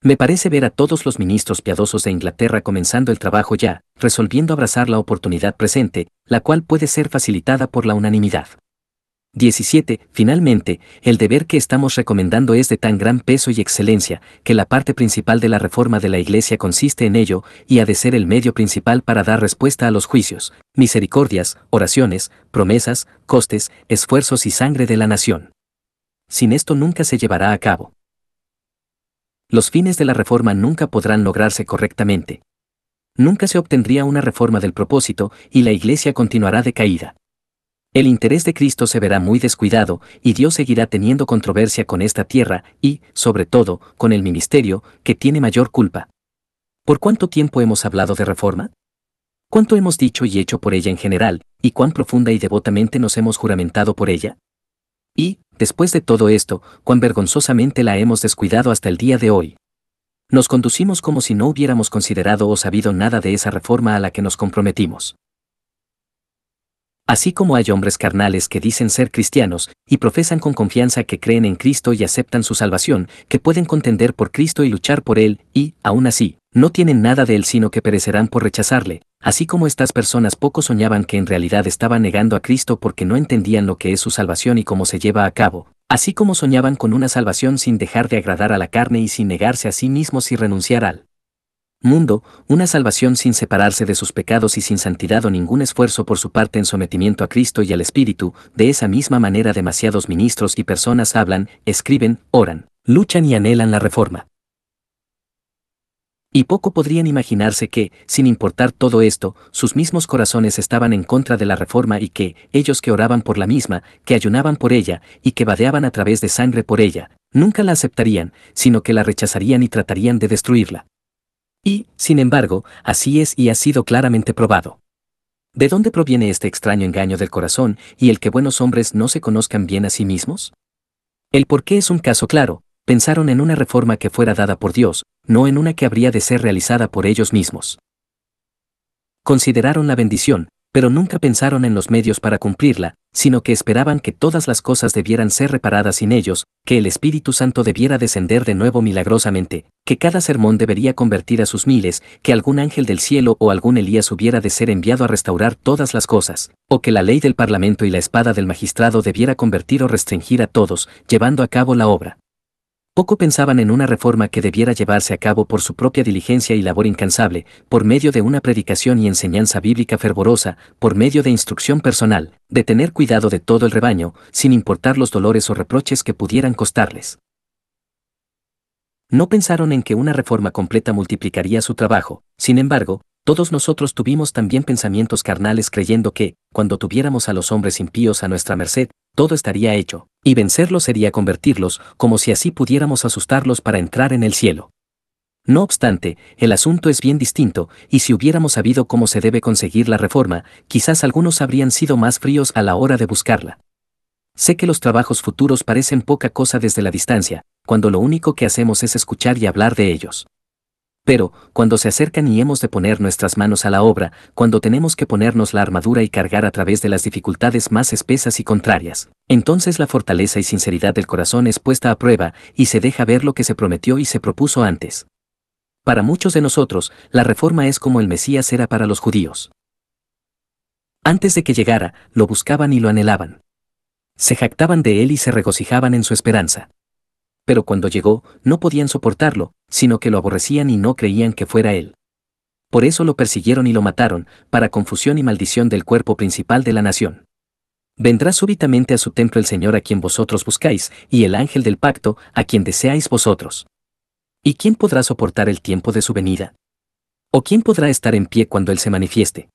[SPEAKER 1] Me parece ver a todos los ministros piadosos de Inglaterra comenzando el trabajo ya, resolviendo abrazar la oportunidad presente, la cual puede ser facilitada por la unanimidad. 17. Finalmente, el deber que estamos recomendando es de tan gran peso y excelencia, que la parte principal de la reforma de la Iglesia consiste en ello, y ha de ser el medio principal para dar respuesta a los juicios, misericordias, oraciones, promesas, costes, esfuerzos y sangre de la nación. Sin esto nunca se llevará a cabo. Los fines de la reforma nunca podrán lograrse correctamente. Nunca se obtendría una reforma del propósito, y la Iglesia continuará decaída. El interés de Cristo se verá muy descuidado, y Dios seguirá teniendo controversia con esta tierra y, sobre todo, con el ministerio, que tiene mayor culpa. ¿Por cuánto tiempo hemos hablado de reforma? ¿Cuánto hemos dicho y hecho por ella en general, y cuán profunda y devotamente nos hemos juramentado por ella? Y, después de todo esto, cuán vergonzosamente la hemos descuidado hasta el día de hoy. Nos conducimos como si no hubiéramos considerado o sabido nada de esa reforma a la que nos comprometimos. Así como hay hombres carnales que dicen ser cristianos, y profesan con confianza que creen en Cristo y aceptan su salvación, que pueden contender por Cristo y luchar por Él, y, aún así, no tienen nada de Él sino que perecerán por rechazarle, así como estas personas poco soñaban que en realidad estaban negando a Cristo porque no entendían lo que es su salvación y cómo se lleva a cabo, así como soñaban con una salvación sin dejar de agradar a la carne y sin negarse a sí mismos y renunciar al mundo, una salvación sin separarse de sus pecados y sin santidad o ningún esfuerzo por su parte en sometimiento a Cristo y al Espíritu. De esa misma manera demasiados ministros y personas hablan, escriben, oran, luchan y anhelan la reforma. Y poco podrían imaginarse que, sin importar todo esto, sus mismos corazones estaban en contra de la reforma y que, ellos que oraban por la misma, que ayunaban por ella, y que vadeaban a través de sangre por ella, nunca la aceptarían, sino que la rechazarían y tratarían de destruirla. Y, sin embargo, así es y ha sido claramente probado. ¿De dónde proviene este extraño engaño del corazón y el que buenos hombres no se conozcan bien a sí mismos? El por qué es un caso claro. Pensaron en una reforma que fuera dada por Dios, no en una que habría de ser realizada por ellos mismos. Consideraron la bendición, pero nunca pensaron en los medios para cumplirla, sino que esperaban que todas las cosas debieran ser reparadas sin ellos, que el Espíritu Santo debiera descender de nuevo milagrosamente, que cada sermón debería convertir a sus miles, que algún ángel del cielo o algún Elías hubiera de ser enviado a restaurar todas las cosas, o que la ley del parlamento y la espada del magistrado debiera convertir o restringir a todos, llevando a cabo la obra. Poco pensaban en una reforma que debiera llevarse a cabo por su propia diligencia y labor incansable, por medio de una predicación y enseñanza bíblica fervorosa, por medio de instrucción personal, de tener cuidado de todo el rebaño, sin importar los dolores o reproches que pudieran costarles. No pensaron en que una reforma completa multiplicaría su trabajo. Sin embargo, todos nosotros tuvimos también pensamientos carnales creyendo que, cuando tuviéramos a los hombres impíos a nuestra merced, todo estaría hecho, y vencerlos sería convertirlos, como si así pudiéramos asustarlos para entrar en el cielo. No obstante, el asunto es bien distinto, y si hubiéramos sabido cómo se debe conseguir la reforma, quizás algunos habrían sido más fríos a la hora de buscarla. Sé que los trabajos futuros parecen poca cosa desde la distancia, cuando lo único que hacemos es escuchar y hablar de ellos. Pero, cuando se acercan y hemos de poner nuestras manos a la obra, cuando tenemos que ponernos la armadura y cargar a través de las dificultades más espesas y contrarias, entonces la fortaleza y sinceridad del corazón es puesta a prueba, y se deja ver lo que se prometió y se propuso antes. Para muchos de nosotros, la reforma es como el Mesías era para los judíos. Antes de que llegara, lo buscaban y lo anhelaban. Se jactaban de él y se regocijaban en su esperanza. Pero cuando llegó, no podían soportarlo, sino que lo aborrecían y no creían que fuera él. Por eso lo persiguieron y lo mataron, para confusión y maldición del cuerpo principal de la nación. Vendrá súbitamente a su templo el Señor a quien vosotros buscáis, y el ángel del pacto, a quien deseáis vosotros. ¿Y quién podrá soportar el tiempo de su venida? ¿O quién podrá estar en pie cuando Él se manifieste?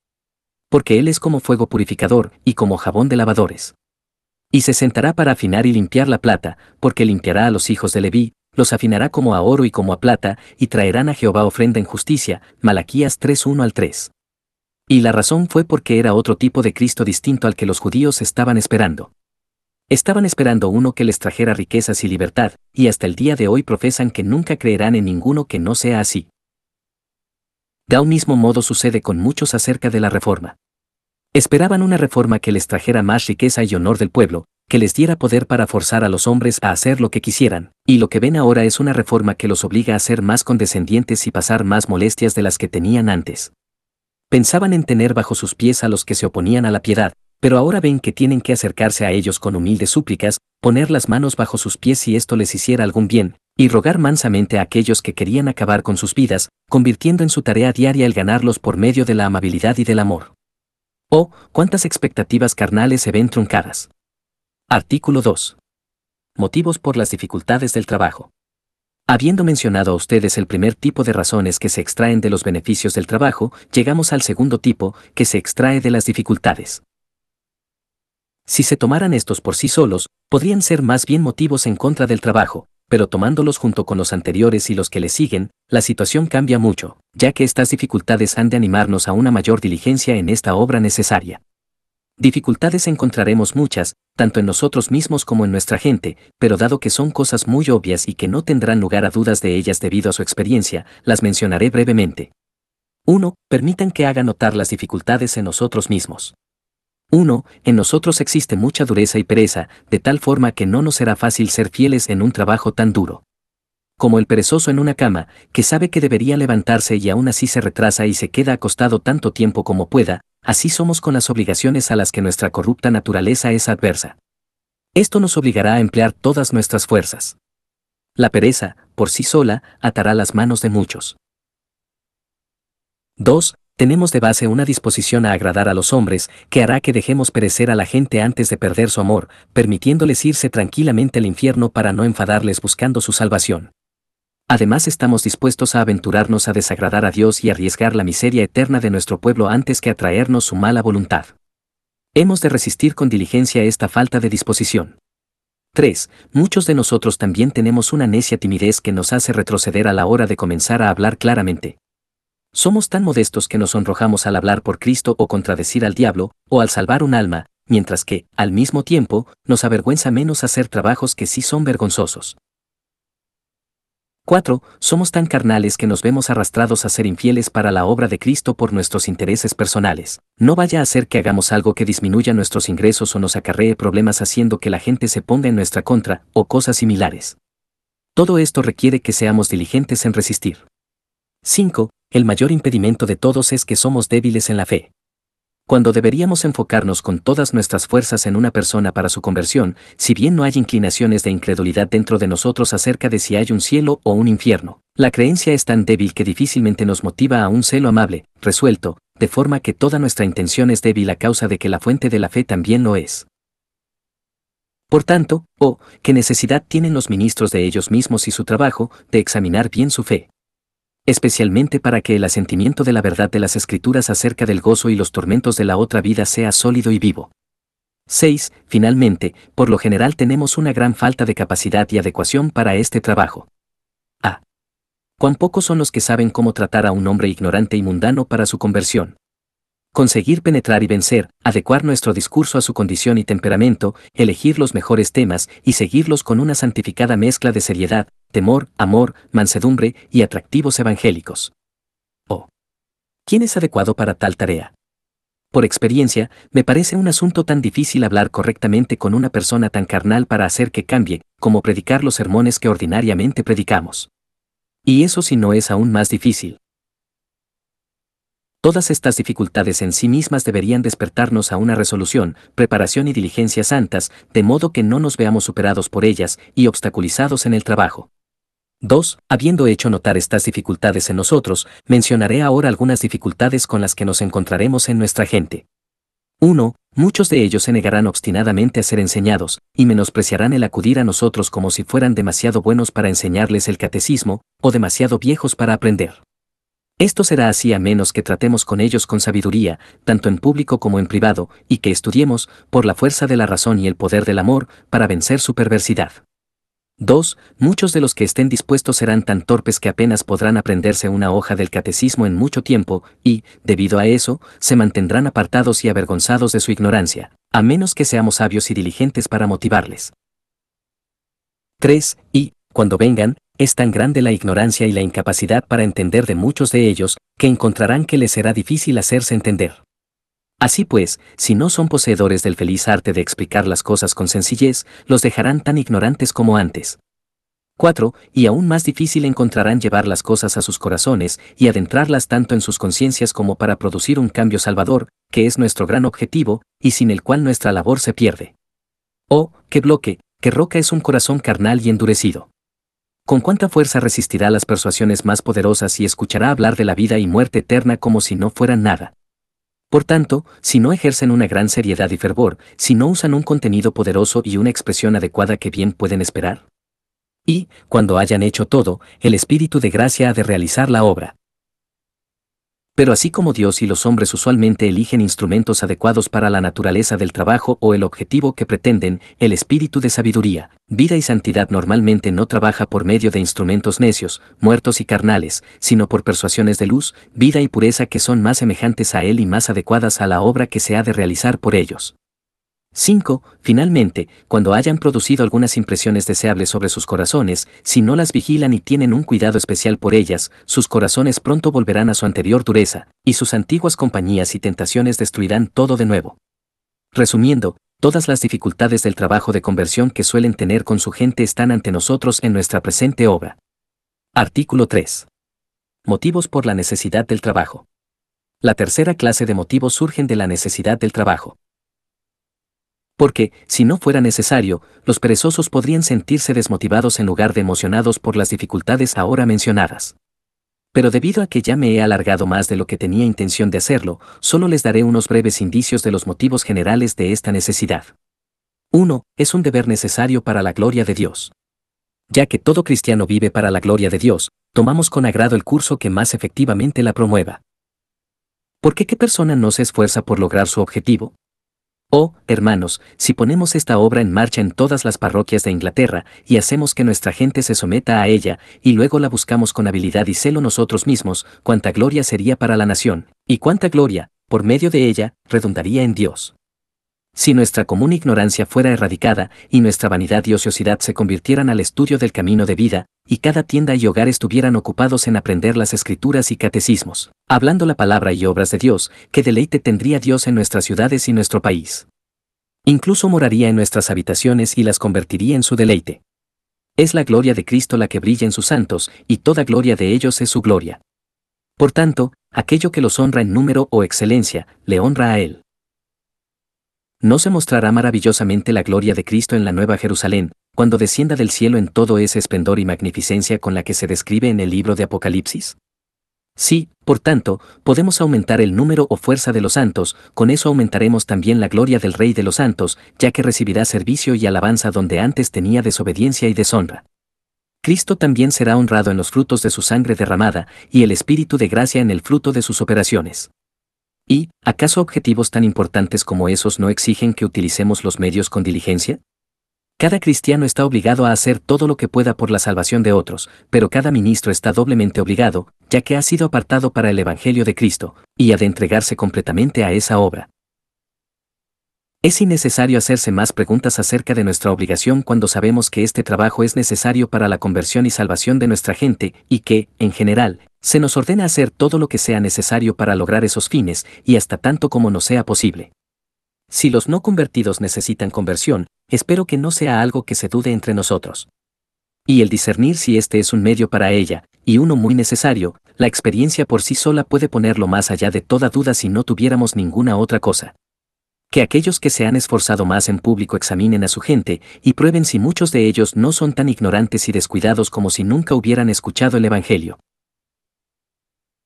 [SPEAKER 1] Porque Él es como fuego purificador, y como jabón de lavadores. Y se sentará para afinar y limpiar la plata, porque limpiará a los hijos de Leví, los afinará como a oro y como a plata, y traerán a Jehová ofrenda en justicia. Malaquías 3:1-3. Y la razón fue porque era otro tipo de Cristo distinto al que los judíos estaban esperando. Estaban esperando uno que les trajera riquezas y libertad, y hasta el día de hoy profesan que nunca creerán en ninguno que no sea así. De un mismo modo sucede con muchos acerca de la reforma. Esperaban una reforma que les trajera más riqueza y honor del pueblo, que les diera poder para forzar a los hombres a hacer lo que quisieran, y lo que ven ahora es una reforma que los obliga a ser más condescendientes y pasar más molestias de las que tenían antes. Pensaban en tener bajo sus pies a los que se oponían a la piedad, pero ahora ven que tienen que acercarse a ellos con humildes súplicas, poner las manos bajo sus pies si esto les hiciera algún bien, y rogar mansamente a aquellos que querían acabar con sus vidas, convirtiendo en su tarea diaria el ganarlos por medio de la amabilidad y del amor. Oh, cuántas expectativas carnales se ven truncadas. Artículo 2. Motivos por las dificultades del trabajo. Habiendo mencionado a ustedes el primer tipo de razones que se extraen de los beneficios del trabajo, llegamos al segundo tipo, que se extrae de las dificultades. Si se tomaran estos por sí solos, podrían ser más bien motivos en contra del trabajo, pero tomándolos junto con los anteriores y los que le siguen, la situación cambia mucho, ya que estas dificultades han de animarnos a una mayor diligencia en esta obra necesaria. Dificultades encontraremos muchas, tanto en nosotros mismos como en nuestra gente, pero dado que son cosas muy obvias y que no tendrán lugar a dudas de ellas debido a su experiencia, las mencionaré brevemente. 1. Permitan que haga notar las dificultades en nosotros mismos. 1. En nosotros existe mucha dureza y pereza, de tal forma que no nos será fácil ser fieles en un trabajo tan duro. Como el perezoso en una cama, que sabe que debería levantarse y aún así se retrasa y se queda acostado tanto tiempo como pueda, así somos con las obligaciones a las que nuestra corrupta naturaleza es adversa. Esto nos obligará a emplear todas nuestras fuerzas. La pereza, por sí sola, atará las manos de muchos. 2. Tenemos de base una disposición a agradar a los hombres, que hará que dejemos perecer a la gente antes de perder su amor, permitiéndoles irse tranquilamente al infierno para no enfadarles buscando su salvación. Además estamos dispuestos a aventurarnos a desagradar a Dios y arriesgar la miseria eterna de nuestro pueblo antes que atraernos su mala voluntad. Hemos de resistir con diligencia esta falta de disposición. 3. Muchos de nosotros también tenemos una necia timidez que nos hace retroceder a la hora de comenzar a hablar claramente. Somos tan modestos que nos sonrojamos al hablar por Cristo o contradecir al diablo, o al salvar un alma, mientras que, al mismo tiempo, nos avergüenza menos hacer trabajos que sí son vergonzosos. 4. Somos tan carnales que nos vemos arrastrados a ser infieles para la obra de Cristo por nuestros intereses personales. No vaya a ser que hagamos algo que disminuya nuestros ingresos o nos acarree problemas haciendo que la gente se ponga en nuestra contra, o cosas similares. Todo esto requiere que seamos diligentes en resistir. 5. El mayor impedimento de todos es que somos débiles en la fe. Cuando deberíamos enfocarnos con todas nuestras fuerzas en una persona para su conversión, si bien no hay inclinaciones de incredulidad dentro de nosotros acerca de si hay un cielo o un infierno, la creencia es tan débil que difícilmente nos motiva a un celo amable, resuelto, de forma que toda nuestra intención es débil a causa de que la fuente de la fe también lo es. Por tanto, ¿qué necesidad tienen los ministros de ellos mismos y su trabajo de examinar bien su fe? Especialmente para que el asentimiento de la verdad de las Escrituras acerca del gozo y los tormentos de la otra vida sea sólido y vivo. 6. Finalmente, por lo general tenemos una gran falta de capacidad y adecuación para este trabajo. A. Cuán pocos son los que saben cómo tratar a un hombre ignorante y mundano para su conversión. Conseguir penetrar y vencer, adecuar nuestro discurso a su condición y temperamento, elegir los mejores temas y seguirlos con una santificada mezcla de seriedad, temor, amor, mansedumbre y atractivos evangélicos. ¿Quién es adecuado para tal tarea? Por experiencia, me parece un asunto tan difícil hablar correctamente con una persona tan carnal para hacer que cambie, como predicar los sermones que ordinariamente predicamos. Y eso si no es aún más difícil. Todas estas dificultades en sí mismas deberían despertarnos a una resolución, preparación y diligencia santas, de modo que no nos veamos superados por ellas y obstaculizados en el trabajo. 2. Habiendo hecho notar estas dificultades en nosotros, mencionaré ahora algunas dificultades con las que nos encontraremos en nuestra gente. 1. Muchos de ellos se negarán obstinadamente a ser enseñados, y menospreciarán el acudir a nosotros como si fueran demasiado buenos para enseñarles el catecismo, o demasiado viejos para aprender. Esto será así a menos que tratemos con ellos con sabiduría, tanto en público como en privado, y que estudiemos, por la fuerza de la razón y el poder del amor, para vencer su perversidad. 2. Muchos de los que estén dispuestos serán tan torpes que apenas podrán aprenderse una hoja del catecismo en mucho tiempo, y, debido a eso, se mantendrán apartados y avergonzados de su ignorancia, a menos que seamos sabios y diligentes para motivarles. 3. Y, cuando vengan, es tan grande la ignorancia y la incapacidad para entender de muchos de ellos, que encontrarán que les será difícil hacerse entender. Así pues, si no son poseedores del feliz arte de explicar las cosas con sencillez, los dejarán tan ignorantes como antes. 4. Y aún más difícil encontrarán llevar las cosas a sus corazones y adentrarlas tanto en sus conciencias como para producir un cambio salvador, que es nuestro gran objetivo, y sin el cual nuestra labor se pierde. Oh, qué bloque, qué roca es un corazón carnal y endurecido. ¿Con cuánta fuerza resistirá las persuasiones más poderosas y escuchará hablar de la vida y muerte eterna como si no fueran nada? Por tanto, si no ejercen una gran seriedad y fervor, si no usan un contenido poderoso y una expresión adecuada, ¿qué bien pueden esperar? Y, cuando hayan hecho todo, el Espíritu de gracia ha de realizar la obra. Pero así como Dios y los hombres usualmente eligen instrumentos adecuados para la naturaleza del trabajo o el objetivo que pretenden, el espíritu de sabiduría, vida y santidad normalmente no trabaja por medio de instrumentos necios, muertos y carnales, sino por persuasiones de luz, vida y pureza que son más semejantes a Él y más adecuadas a la obra que se ha de realizar por ellos. 5. Finalmente, cuando hayan producido algunas impresiones deseables sobre sus corazones, si no las vigilan y tienen un cuidado especial por ellas, sus corazones pronto volverán a su anterior dureza, y sus antiguas compañías y tentaciones destruirán todo de nuevo. Resumiendo, todas las dificultades del trabajo de conversión que suelen tener con su gente están ante nosotros en nuestra presente obra. Artículo 3. Motivos por la necesidad del trabajo. La tercera clase de motivos surgen de la necesidad del trabajo. Porque, si no fuera necesario, los perezosos podrían sentirse desmotivados en lugar de emocionados por las dificultades ahora mencionadas. Pero debido a que ya me he alargado más de lo que tenía intención de hacerlo, solo les daré unos breves indicios de los motivos generales de esta necesidad. 1. Es un deber necesario para la gloria de Dios. Ya que todo cristiano vive para la gloria de Dios, tomamos con agrado el curso que más efectivamente la promueva. ¿Por qué persona no se esfuerza por lograr su objetivo? Oh, hermanos, si ponemos esta obra en marcha en todas las parroquias de Inglaterra y hacemos que nuestra gente se someta a ella, y luego la buscamos con habilidad y celo nosotros mismos, cuánta gloria sería para la nación, y cuánta gloria, por medio de ella, redundaría en Dios. Si nuestra común ignorancia fuera erradicada y nuestra vanidad y ociosidad se convirtieran al estudio del camino de vida, y cada tienda y hogar estuvieran ocupados en aprender las escrituras y catecismos, hablando la palabra y obras de Dios, qué deleite tendría Dios en nuestras ciudades y nuestro país. Incluso moraría en nuestras habitaciones y las convertiría en su deleite. Es la gloria de Cristo la que brilla en sus santos, y toda gloria de ellos es su gloria. Por tanto, aquello que los honra en número o excelencia, le honra a Él. ¿No se mostrará maravillosamente la gloria de Cristo en la Nueva Jerusalén, cuando descienda del cielo en todo ese esplendor y magnificencia con la que se describe en el libro de Apocalipsis? Sí, por tanto, podemos aumentar el número o fuerza de los santos, con eso aumentaremos también la gloria del Rey de los santos, ya que recibirá servicio y alabanza donde antes tenía desobediencia y deshonra. Cristo también será honrado en los frutos de su sangre derramada, y el Espíritu de gracia en el fruto de sus operaciones. ¿Y, acaso objetivos tan importantes como esos no exigen que utilicemos los medios con diligencia? Cada cristiano está obligado a hacer todo lo que pueda por la salvación de otros, pero cada ministro está doblemente obligado, ya que ha sido apartado para el Evangelio de Cristo, y ha de entregarse completamente a esa obra. Es innecesario hacerse más preguntas acerca de nuestra obligación cuando sabemos que este trabajo es necesario para la conversión y salvación de nuestra gente, y que, en general, se nos ordena hacer todo lo que sea necesario para lograr esos fines, y hasta tanto como nos sea posible. Si los no convertidos necesitan conversión, espero que no sea algo que se dude entre nosotros. Y el discernir si este es un medio para ella, y uno muy necesario, la experiencia por sí sola puede ponerlo más allá de toda duda si no tuviéramos ninguna otra cosa. Que aquellos que se han esforzado más en público examinen a su gente y prueben si muchos de ellos no son tan ignorantes y descuidados como si nunca hubieran escuchado el Evangelio.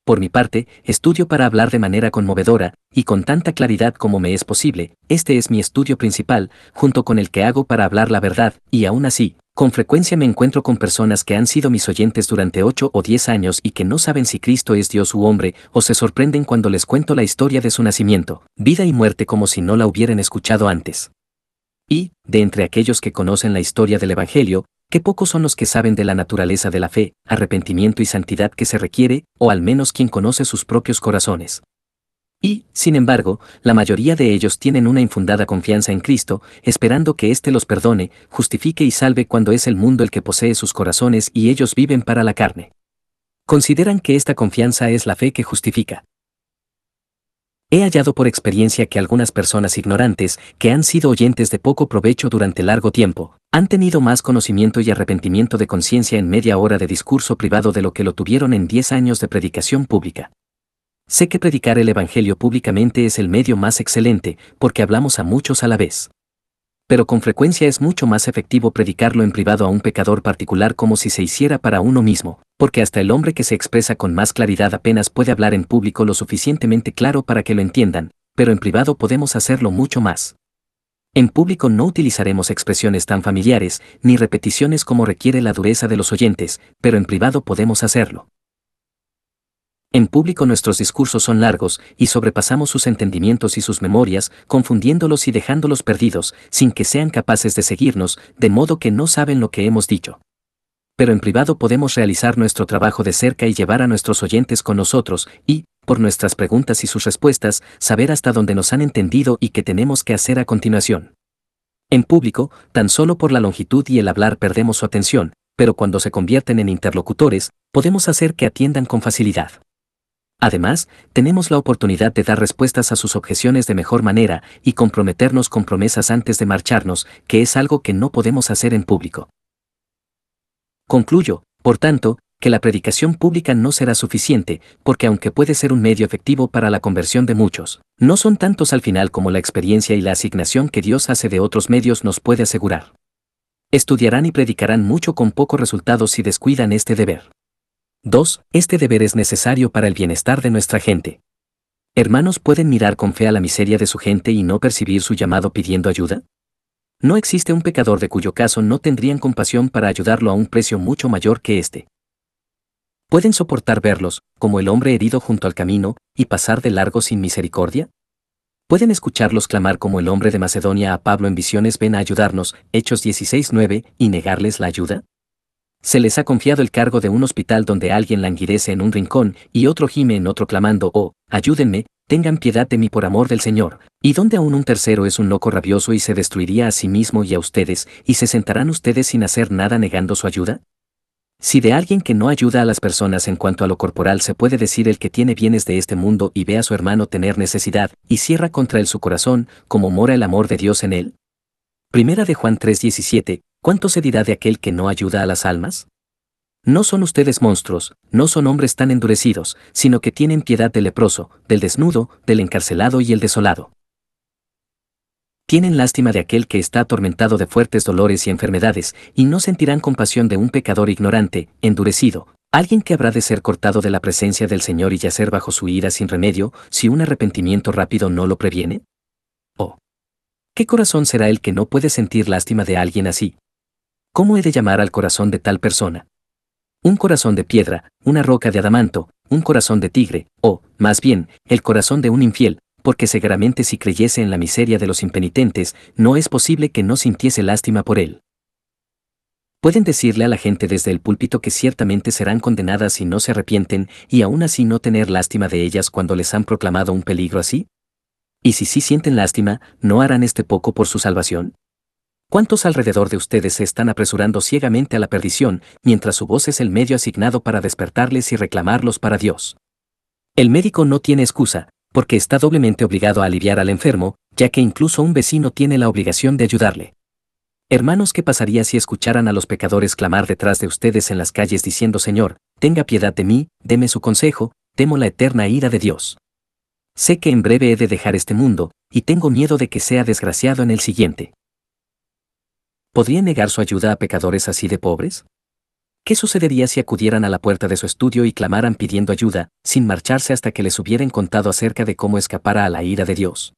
[SPEAKER 1] Por mi parte, estudio para hablar de manera conmovedora, y con tanta claridad como me es posible. Este es mi estudio principal, junto con el que hago para hablar la verdad, y aún así, con frecuencia me encuentro con personas que han sido mis oyentes durante 8 o 10 años y que no saben si Cristo es Dios u hombre, o se sorprenden cuando les cuento la historia de su nacimiento, vida y muerte como si no la hubieran escuchado antes. Y, de entre aquellos que conocen la historia del Evangelio, qué pocos son los que saben de la naturaleza de la fe, arrepentimiento y santidad que se requiere, o al menos quien conoce sus propios corazones. Y, sin embargo, la mayoría de ellos tienen una infundada confianza en Cristo, esperando que éste los perdone, justifique y salve cuando es el mundo el que posee sus corazones y ellos viven para la carne. Consideran que esta confianza es la fe que justifica. He hallado por experiencia que algunas personas ignorantes, que han sido oyentes de poco provecho durante largo tiempo, han tenido más conocimiento y arrepentimiento de conciencia en media hora de discurso privado de lo que lo tuvieron en 10 años de predicación pública. Sé que predicar el Evangelio públicamente es el medio más excelente, porque hablamos a muchos a la vez. Pero con frecuencia es mucho más efectivo predicarlo en privado a un pecador particular como si se hiciera para uno mismo, porque hasta el hombre que se expresa con más claridad apenas puede hablar en público lo suficientemente claro para que lo entiendan, pero en privado podemos hacerlo mucho más. En público no utilizaremos expresiones tan familiares, ni repeticiones como requiere la dureza de los oyentes, pero en privado podemos hacerlo. En público nuestros discursos son largos y sobrepasamos sus entendimientos y sus memorias, confundiéndolos y dejándolos perdidos, sin que sean capaces de seguirnos, de modo que no saben lo que hemos dicho. Pero en privado podemos realizar nuestro trabajo de cerca y llevar a nuestros oyentes con nosotros, y, por nuestras preguntas y sus respuestas, saber hasta dónde nos han entendido y qué tenemos que hacer a continuación. En público, tan solo por la longitud y el hablar perdemos su atención, pero cuando se convierten en interlocutores, podemos hacer que atiendan con facilidad. Además, tenemos la oportunidad de dar respuestas a sus objeciones de mejor manera y comprometernos con promesas antes de marcharnos, que es algo que no podemos hacer en público. Concluyo, por tanto, que la predicación pública no será suficiente, porque aunque puede ser un medio efectivo para la conversión de muchos, no son tantos al final como la experiencia y la asignación que Dios hace de otros medios nos puede asegurar. Estudiarán y predicarán mucho con pocos resultados si descuidan este deber. 2. Este deber es necesario para el bienestar de nuestra gente. ¿Hermanos pueden mirar con fe a la miseria de su gente y no percibir su llamado pidiendo ayuda? No existe un pecador de cuyo caso no tendrían compasión para ayudarlo a un precio mucho mayor que este. ¿Pueden soportar verlos, como el hombre herido junto al camino, y pasar de largo sin misericordia? ¿Pueden escucharlos clamar como el hombre de Macedonia a Pablo en visiones ven a ayudarnos, Hechos 16:9, y negarles la ayuda? Se les ha confiado el cargo de un hospital donde alguien languidece en un rincón y otro gime en otro clamando, oh, ayúdenme, tengan piedad de mí por amor del Señor, y donde aún un tercero es un loco rabioso y se destruiría a sí mismo y a ustedes, y se sentarán ustedes sin hacer nada negando su ayuda. Si de alguien que no ayuda a las personas en cuanto a lo corporal se puede decir el que tiene bienes de este mundo y ve a su hermano tener necesidad, y cierra contra él su corazón, como mora el amor de Dios en él. Primera de Juan 3:17, ¿cuánto se dirá de aquel que no ayuda a las almas? No son ustedes monstruos, no son hombres tan endurecidos, sino que tienen piedad del leproso, del desnudo, del encarcelado y el desolado. Tienen lástima de aquel que está atormentado de fuertes dolores y enfermedades, y no sentirán compasión de un pecador ignorante, endurecido, alguien que habrá de ser cortado de la presencia del Señor y yacer bajo su ira sin remedio, si un arrepentimiento rápido no lo previene. Oh, ¿qué corazón será el que no puede sentir lástima de alguien así? ¿Cómo he de llamar al corazón de tal persona? Un corazón de piedra, una roca de adamanto, un corazón de tigre, o, más bien, el corazón de un infiel, porque seguramente si creyese en la miseria de los impenitentes, no es posible que no sintiese lástima por él. Pueden decirle a la gente desde el púlpito que ciertamente serán condenadas si no se arrepienten, y aún así no tener lástima de ellas cuando les han proclamado un peligro así. Y si sí sienten lástima, ¿no harán este poco por su salvación? ¿Cuántos alrededor de ustedes se están apresurando ciegamente a la perdición, mientras su voz es el medio asignado para despertarles y reclamarlos para Dios? El médico no tiene excusa, porque está doblemente obligado a aliviar al enfermo, ya que incluso un vecino tiene la obligación de ayudarle. Hermanos, ¿qué pasaría si escucharan a los pecadores clamar detrás de ustedes en las calles diciendo: Señor, tenga piedad de mí, deme su consejo, temo la eterna ira de Dios? Sé que en breve he de dejar este mundo, y tengo miedo de que sea desgraciado en el siguiente. ¿Podría negar su ayuda a pecadores así de pobres? ¿Qué sucedería si acudieran a la puerta de su estudio y clamaran pidiendo ayuda, sin marcharse hasta que les hubieran contado acerca de cómo escapar a la ira de Dios?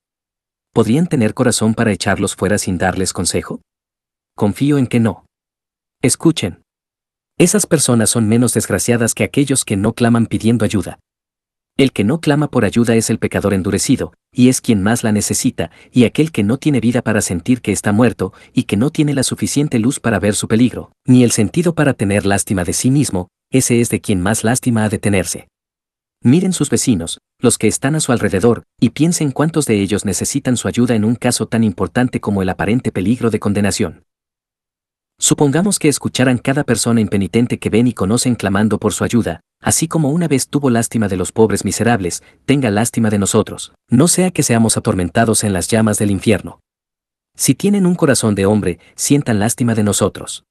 [SPEAKER 1] ¿Podrían tener corazón para echarlos fuera sin darles consejo? Confío en que no. Escuchen. Esas personas son menos desgraciadas que aquellos que no claman pidiendo ayuda. El que no clama por ayuda es el pecador endurecido, y es quien más la necesita, y aquel que no tiene vida para sentir que está muerto, y que no tiene la suficiente luz para ver su peligro, ni el sentido para tener lástima de sí mismo, ese es de quien más lástima ha de tenerse. Miren sus vecinos, los que están a su alrededor, y piensen cuántos de ellos necesitan su ayuda en un caso tan importante como el aparente peligro de condenación. Supongamos que escucharan cada persona impenitente que ven y conocen clamando por su ayuda, así como una vez tuvo lástima de los pobres miserables, tenga lástima de nosotros, no sea que seamos atormentados en las llamas del infierno. Si tienen un corazón de hombre, sientan lástima de nosotros.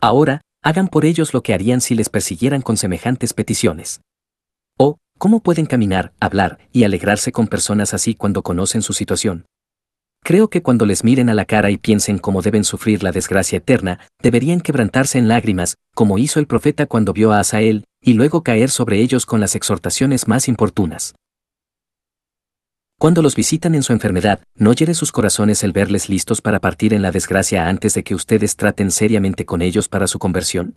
[SPEAKER 1] Ahora, hagan por ellos lo que harían si les persiguieran con semejantes peticiones. ¿O cómo pueden caminar, hablar y alegrarse con personas así cuando conocen su situación? Creo que cuando les miren a la cara y piensen cómo deben sufrir la desgracia eterna, deberían quebrantarse en lágrimas, como hizo el profeta cuando vio a Asael, y luego caer sobre ellos con las exhortaciones más importunas. Cuando los visitan en su enfermedad, ¿no hiere sus corazones el verles listos para partir en la desgracia antes de que ustedes traten seriamente con ellos para su conversión?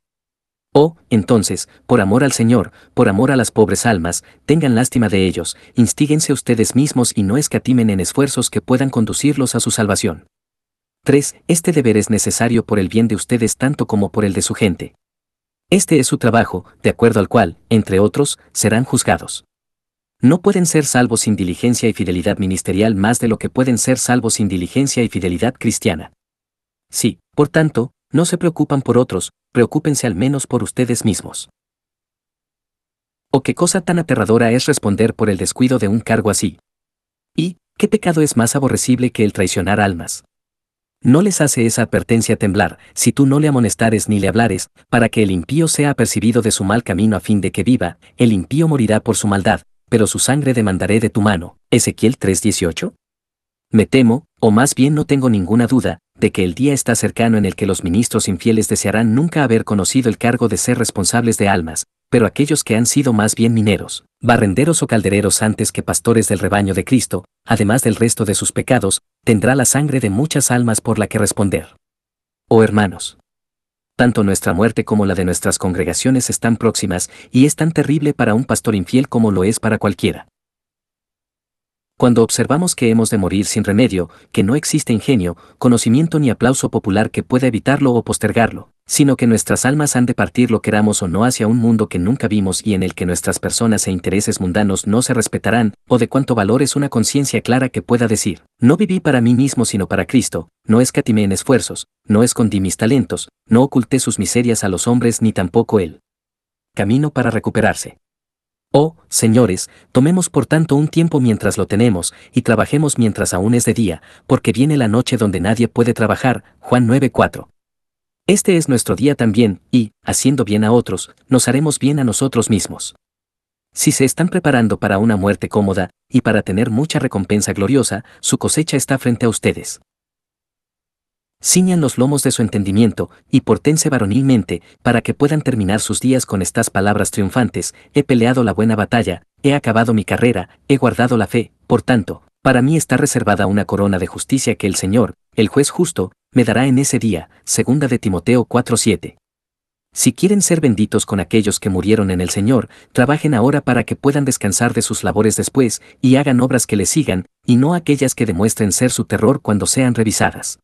[SPEAKER 1] Oh, entonces, por amor al Señor, por amor a las pobres almas, tengan lástima de ellos, instíguense ustedes mismos y no escatimen en esfuerzos que puedan conducirlos a su salvación. 3. Este deber es necesario por el bien de ustedes tanto como por el de su gente. Este es su trabajo, de acuerdo al cual, entre otros, serán juzgados. No pueden ser salvos sin diligencia y fidelidad ministerial más de lo que pueden ser salvos sin diligencia y fidelidad cristiana. Sí, por tanto, no se preocupan por otros, preocúpense al menos por ustedes mismos. ¿O qué cosa tan aterradora es responder por el descuido de un cargo así? ¿Y qué pecado es más aborrecible que el traicionar almas? No les hace esa advertencia temblar, si tú no le amonestares ni le hablares, para que el impío sea apercibido de su mal camino a fin de que viva, el impío morirá por su maldad, pero su sangre demandaré de tu mano. Ezequiel 3:18. Me temo, o más bien no tengo ninguna duda, de que el día está cercano en el que los ministros infieles desearán nunca haber conocido el cargo de ser responsables de almas, pero aquellos que han sido más bien mineros, barrenderos o caldereros antes que pastores del rebaño de Cristo, además del resto de sus pecados, tendrá la sangre de muchas almas por la que responder. Oh hermanos, tanto nuestra muerte como la de nuestras congregaciones están próximas, y es tan terrible para un pastor infiel como lo es para cualquiera. Cuando observamos que hemos de morir sin remedio, que no existe ingenio, conocimiento ni aplauso popular que pueda evitarlo o postergarlo, sino que nuestras almas han de partir lo queramos o no hacia un mundo que nunca vimos y en el que nuestras personas e intereses mundanos no se respetarán, o de cuánto valor es una conciencia clara que pueda decir, no viví para mí mismo sino para Cristo, no escatimé en esfuerzos, no escondí mis talentos, no oculté sus miserias a los hombres ni tampoco él. Camino para recuperarse. Oh, señores, tomemos por tanto un tiempo mientras lo tenemos, y trabajemos mientras aún es de día, porque viene la noche donde nadie puede trabajar. Juan 9:4. Este es nuestro día también, y, haciendo bien a otros, nos haremos bien a nosotros mismos. Si se están preparando para una muerte cómoda, y para tener mucha recompensa gloriosa, su cosecha está frente a ustedes. Ciñan los lomos de su entendimiento, y pórtense varonilmente, para que puedan terminar sus días con estas palabras triunfantes: he peleado la buena batalla, he acabado mi carrera, he guardado la fe, por tanto, para mí está reservada una corona de justicia que el Señor, el juez justo, me dará en ese día. 2 de Timoteo 4:7. Si quieren ser benditos con aquellos que murieron en el Señor, trabajen ahora para que puedan descansar de sus labores después, y hagan obras que les sigan, y no aquellas que demuestren ser su terror cuando sean revisadas.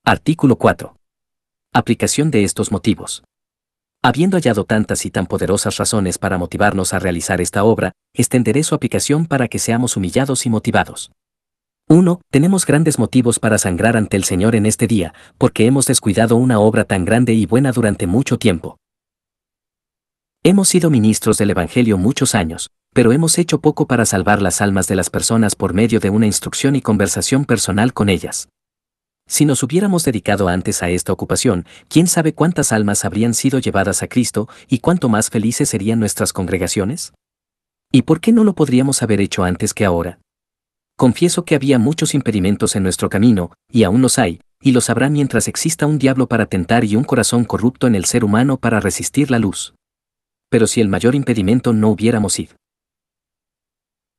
[SPEAKER 1] Artículo 4. Aplicación de estos motivos. Habiendo hallado tantas y tan poderosas razones para motivarnos a realizar esta obra, extenderé su aplicación para que seamos humillados y motivados. 1. Tenemos grandes motivos para sangrar ante el Señor en este día, porque hemos descuidado una obra tan grande y buena durante mucho tiempo. Hemos sido ministros del Evangelio muchos años, pero hemos hecho poco para salvar las almas de las personas por medio de una instrucción y conversación personal con ellas. Si nos hubiéramos dedicado antes a esta ocupación, quién sabe cuántas almas habrían sido llevadas a Cristo y cuánto más felices serían nuestras congregaciones. ¿Y por qué no lo podríamos haber hecho antes que ahora? Confieso que había muchos impedimentos en nuestro camino, y aún los hay, y los habrá mientras exista un diablo para tentar y un corazón corrupto en el ser humano para resistir la luz. Pero si el mayor impedimento no hubiéramos sido,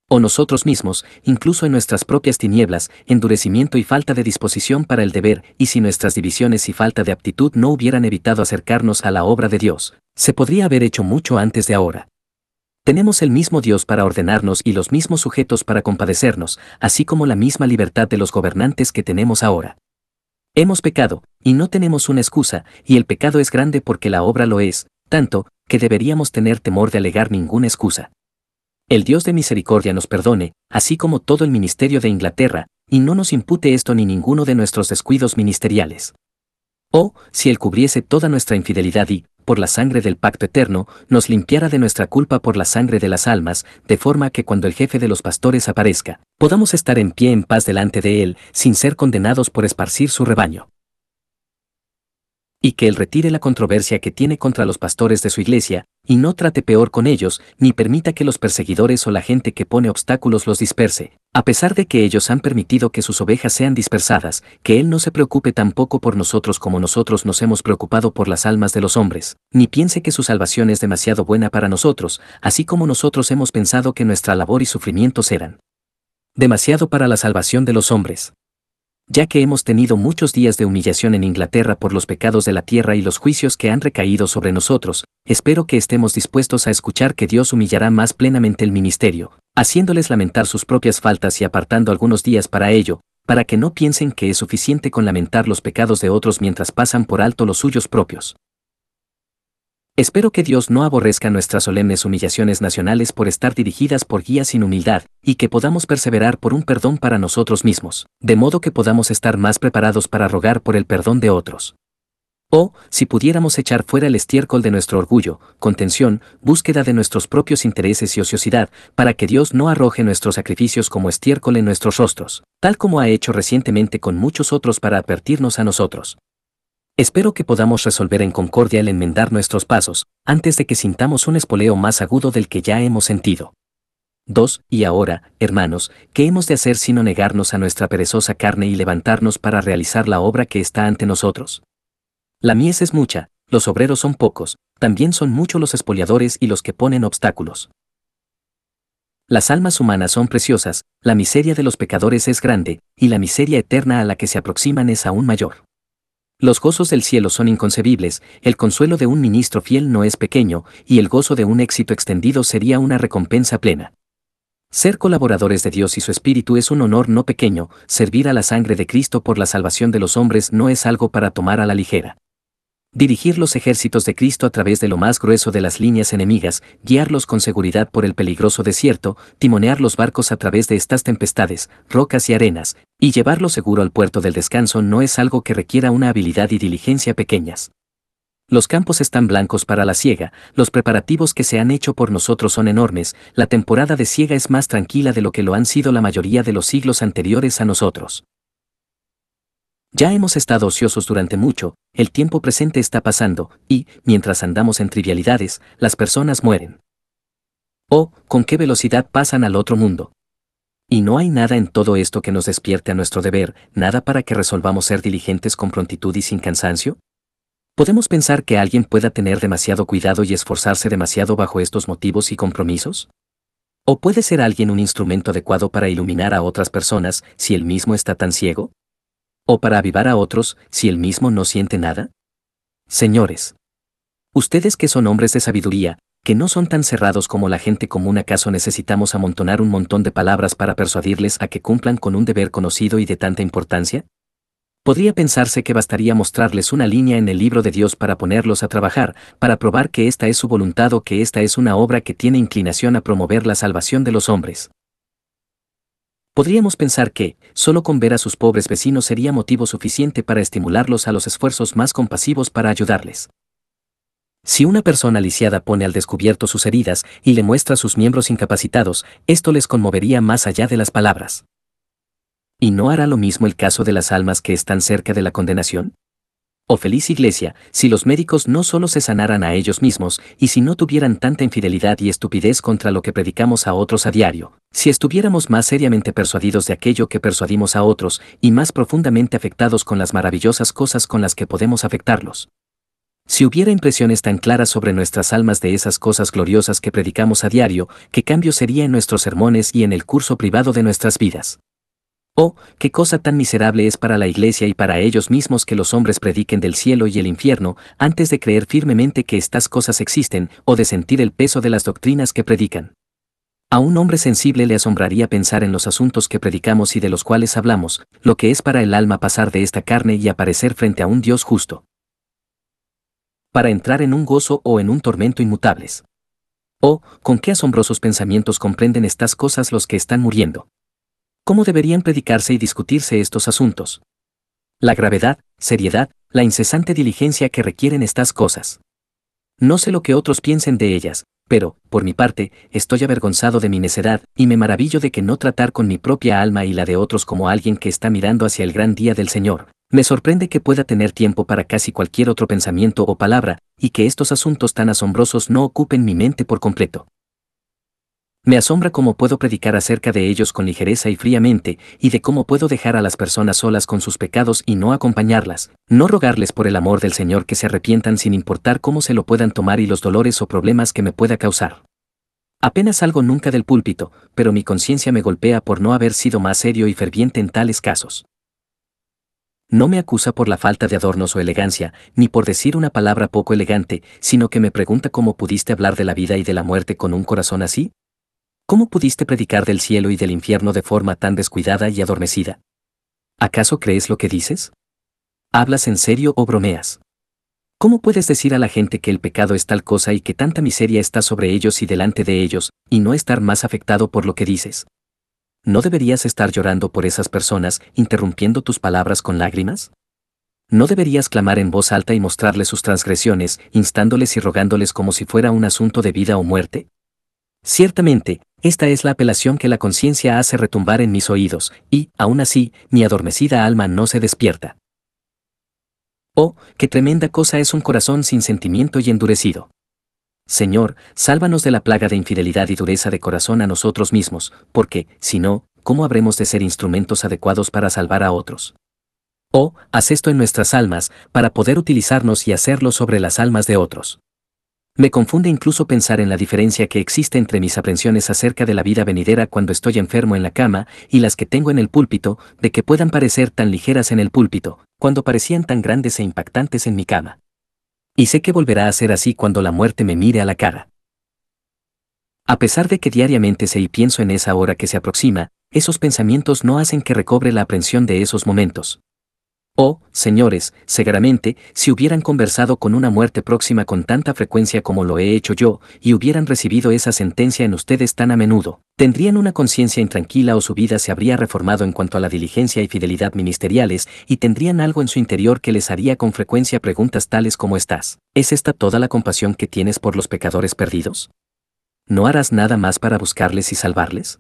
[SPEAKER 1] o nosotros mismos, incluso en nuestras propias tinieblas, endurecimiento y falta de disposición para el deber, y si nuestras divisiones y falta de aptitud no hubieran evitado acercarnos a la obra de Dios, se podría haber hecho mucho antes de ahora. Tenemos el mismo Dios para ordenarnos y los mismos sujetos para compadecernos, así como la misma libertad de los gobernantes que tenemos ahora. Hemos pecado, y no tenemos una excusa, y el pecado es grande porque la obra lo es, tanto, que deberíamos tener temor de alegar ninguna excusa. El Dios de misericordia nos perdone, así como todo el ministerio de Inglaterra, y no nos impute esto ni ninguno de nuestros descuidos ministeriales. O, si Él cubriese toda nuestra infidelidad y, por la sangre del pacto eterno, nos limpiara de nuestra culpa por la sangre de las almas, de forma que cuando el jefe de los pastores aparezca, podamos estar en pie en paz delante de Él, sin ser condenados por esparcir su rebaño. Y que Él retire la controversia que tiene contra los pastores de su iglesia, y no trate peor con ellos, ni permita que los perseguidores o la gente que pone obstáculos los disperse, a pesar de que ellos han permitido que sus ovejas sean dispersadas, que Él no se preocupe tampoco por nosotros como nosotros nos hemos preocupado por las almas de los hombres, ni piense que su salvación es demasiado buena para nosotros, así como nosotros hemos pensado que nuestra labor y sufrimientos eran demasiado para la salvación de los hombres. Ya que hemos tenido muchos días de humillación en Inglaterra por los pecados de la tierra y los juicios que han recaído sobre nosotros, espero que estemos dispuestos a escuchar que Dios humillará más plenamente el ministerio, haciéndoles lamentar sus propias faltas y apartando algunos días para ello, para que no piensen que es suficiente con lamentar los pecados de otros mientras pasan por alto los suyos propios. Espero que Dios no aborrezca nuestras solemnes humillaciones nacionales por estar dirigidas por guías sin humildad, y que podamos perseverar por un perdón para nosotros mismos, de modo que podamos estar más preparados para rogar por el perdón de otros. O, si pudiéramos echar fuera el estiércol de nuestro orgullo, contención, búsqueda de nuestros propios intereses y ociosidad, para que Dios no arroje nuestros sacrificios como estiércol en nuestros rostros, tal como ha hecho recientemente con muchos otros para advertirnos a nosotros. Espero que podamos resolver en concordia el enmendar nuestros pasos, antes de que sintamos un espoleo más agudo del que ya hemos sentido. 2. Y ahora, hermanos, ¿qué hemos de hacer sino negarnos a nuestra perezosa carne y levantarnos para realizar la obra que está ante nosotros? La mies es mucha, los obreros son pocos, también son muchos los espoliadores y los que ponen obstáculos. Las almas humanas son preciosas, la miseria de los pecadores es grande, y la miseria eterna a la que se aproximan es aún mayor. Los gozos del cielo son inconcebibles, el consuelo de un ministro fiel no es pequeño, y el gozo de un éxito extendido sería una recompensa plena. Ser colaboradores de Dios y su Espíritu es un honor no pequeño, servir a la sangre de Cristo por la salvación de los hombres no es algo para tomar a la ligera. Dirigir los ejércitos de Cristo a través de lo más grueso de las líneas enemigas, guiarlos con seguridad por el peligroso desierto, timonear los barcos a través de estas tempestades, rocas y arenas, y llevarlos seguro al puerto del descanso no es algo que requiera una habilidad y diligencia pequeñas. Los campos están blancos para la siega, los preparativos que se han hecho por nosotros son enormes, la temporada de siega es más tranquila de lo que lo han sido la mayoría de los siglos anteriores a nosotros. Ya hemos estado ociosos durante mucho, el tiempo presente está pasando, y, mientras andamos en trivialidades, las personas mueren. Oh, con qué velocidad pasan al otro mundo. Y no hay nada en todo esto que nos despierte a nuestro deber, nada para que resolvamos ser diligentes con prontitud y sin cansancio. ¿Podemos pensar que alguien pueda tener demasiado cuidado y esforzarse demasiado bajo estos motivos y compromisos? ¿O puede ser alguien un instrumento adecuado para iluminar a otras personas si él mismo está tan ciego? ¿O para avivar a otros, si él mismo no siente nada? Señores, ustedes que son hombres de sabiduría, que no son tan cerrados como la gente común, ¿acaso necesitamos amontonar un montón de palabras para persuadirles a que cumplan con un deber conocido y de tanta importancia? Podría pensarse que bastaría mostrarles una línea en el libro de Dios para ponerlos a trabajar, para probar que esta es su voluntad o que esta es una obra que tiene inclinación a promover la salvación de los hombres. Podríamos pensar que, solo con ver a sus pobres vecinos sería motivo suficiente para estimularlos a los esfuerzos más compasivos para ayudarles. Si una persona lisiada pone al descubierto sus heridas y le muestra sus miembros incapacitados, esto les conmovería más allá de las palabras. ¿Y no hará lo mismo el caso de las almas que están cerca de la condenación? Oh feliz iglesia, si los médicos no solo se sanaran a ellos mismos, y si no tuvieran tanta infidelidad y estupidez contra lo que predicamos a otros a diario, si estuviéramos más seriamente persuadidos de aquello que persuadimos a otros, y más profundamente afectados con las maravillosas cosas con las que podemos afectarlos. Si hubiera impresiones tan claras sobre nuestras almas de esas cosas gloriosas que predicamos a diario, ¿qué cambio sería en nuestros sermones y en el curso privado de nuestras vidas? Oh, qué cosa tan miserable es para la iglesia y para ellos mismos que los hombres prediquen del cielo y el infierno antes de creer firmemente que estas cosas existen o de sentir el peso de las doctrinas que predican. A un hombre sensible le asombraría pensar en los asuntos que predicamos y de los cuales hablamos, lo que es para el alma pasar de esta carne y aparecer frente a un Dios justo, para entrar en un gozo o en un tormento inmutables. Oh, con qué asombrosos pensamientos comprenden estas cosas los que están muriendo. ¿Cómo deberían predicarse y discutirse estos asuntos? La gravedad, seriedad, la incesante diligencia que requieren estas cosas. No sé lo que otros piensen de ellas, pero, por mi parte, estoy avergonzado de mi necedad, y me maravillo de que no tratar con mi propia alma y la de otros como alguien que está mirando hacia el gran día del Señor. Me sorprende que pueda tener tiempo para casi cualquier otro pensamiento o palabra, y que estos asuntos tan asombrosos no ocupen mi mente por completo. Me asombra cómo puedo predicar acerca de ellos con ligereza y fríamente, y de cómo puedo dejar a las personas solas con sus pecados y no acompañarlas, no rogarles por el amor del Señor que se arrepientan sin importar cómo se lo puedan tomar y los dolores o problemas que me pueda causar. Apenas salgo nunca del púlpito, pero mi conciencia me golpea por no haber sido más serio y ferviente en tales casos. No me acusa por la falta de adornos o elegancia, ni por decir una palabra poco elegante, sino que me pregunta cómo pudiste hablar de la vida y de la muerte con un corazón así. ¿Cómo pudiste predicar del cielo y del infierno de forma tan descuidada y adormecida? ¿Acaso crees lo que dices? ¿Hablas en serio o bromeas? ¿Cómo puedes decir a la gente que el pecado es tal cosa y que tanta miseria está sobre ellos y delante de ellos, y no estar más afectado por lo que dices? ¿No deberías estar llorando por esas personas, interrumpiendo tus palabras con lágrimas? ¿No deberías clamar en voz alta y mostrarles sus transgresiones, instándoles y rogándoles como si fuera un asunto de vida o muerte? Ciertamente, esta es la apelación que la conciencia hace retumbar en mis oídos, y, aún así, mi adormecida alma no se despierta. Oh, qué tremenda cosa es un corazón sin sentimiento y endurecido. Señor, sálvanos de la plaga de infidelidad y dureza de corazón a nosotros mismos, porque, si no, ¿cómo habremos de ser instrumentos adecuados para salvar a otros? Oh, haz esto en nuestras almas, para poder utilizarnos y hacerlo sobre las almas de otros. Me confunde incluso pensar en la diferencia que existe entre mis aprensiones acerca de la vida venidera cuando estoy enfermo en la cama y las que tengo en el púlpito, de que puedan parecer tan ligeras en el púlpito, cuando parecían tan grandes e impactantes en mi cama. Y sé que volverá a ser así cuando la muerte me mire a la cara. A pesar de que diariamente sé y pienso en esa hora que se aproxima, esos pensamientos no hacen que recobre la aprensión de esos momentos. Oh, señores, seguramente, si hubieran conversado con una muerte próxima con tanta frecuencia como lo he hecho yo, y hubieran recibido esa sentencia en ustedes tan a menudo, tendrían una conciencia intranquila o su vida se habría reformado en cuanto a la diligencia y fidelidad ministeriales, y tendrían algo en su interior que les haría con frecuencia preguntas tales como estas: ¿es esta toda la compasión que tienes por los pecadores perdidos? ¿No harás nada más para buscarles y salvarles?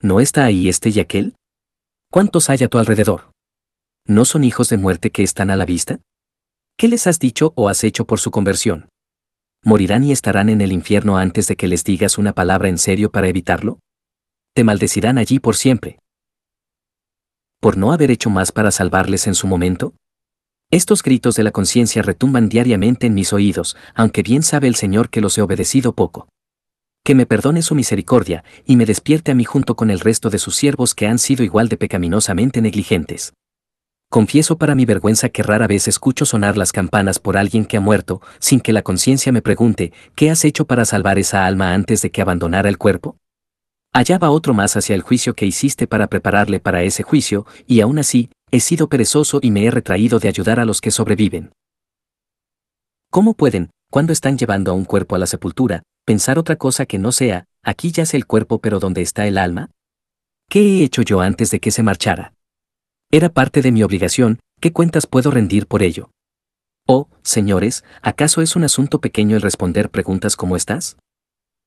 [SPEAKER 1] ¿No está ahí este y aquel? ¿Cuántos hay a tu alrededor? ¿No son hijos de muerte que están a la vista? ¿Qué les has dicho o has hecho por su conversión? ¿Morirán y estarán en el infierno antes de que les digas una palabra en serio para evitarlo? Te maldecirán allí por siempre. ¿Por no haber hecho más para salvarles en su momento? Estos gritos de la conciencia retumban diariamente en mis oídos, aunque bien sabe el Señor que los he obedecido poco. Que me perdone su misericordia, y me despierte a mí junto con el resto de sus siervos que han sido igual de pecaminosamente negligentes. Confieso para mi vergüenza que rara vez escucho sonar las campanas por alguien que ha muerto, sin que la conciencia me pregunte, ¿qué has hecho para salvar esa alma antes de que abandonara el cuerpo? Allá va otro más hacia el juicio que hiciste para prepararle para ese juicio, y aún así, he sido perezoso y me he retraído de ayudar a los que sobreviven. ¿Cómo pueden, cuando están llevando a un cuerpo a la sepultura, pensar otra cosa que no sea, aquí yace el cuerpo pero ¿dónde está el alma? ¿Qué he hecho yo antes de que se marchara? Era parte de mi obligación, ¿qué cuentas puedo rendir por ello? Oh, señores, ¿acaso es un asunto pequeño el responder preguntas como estas?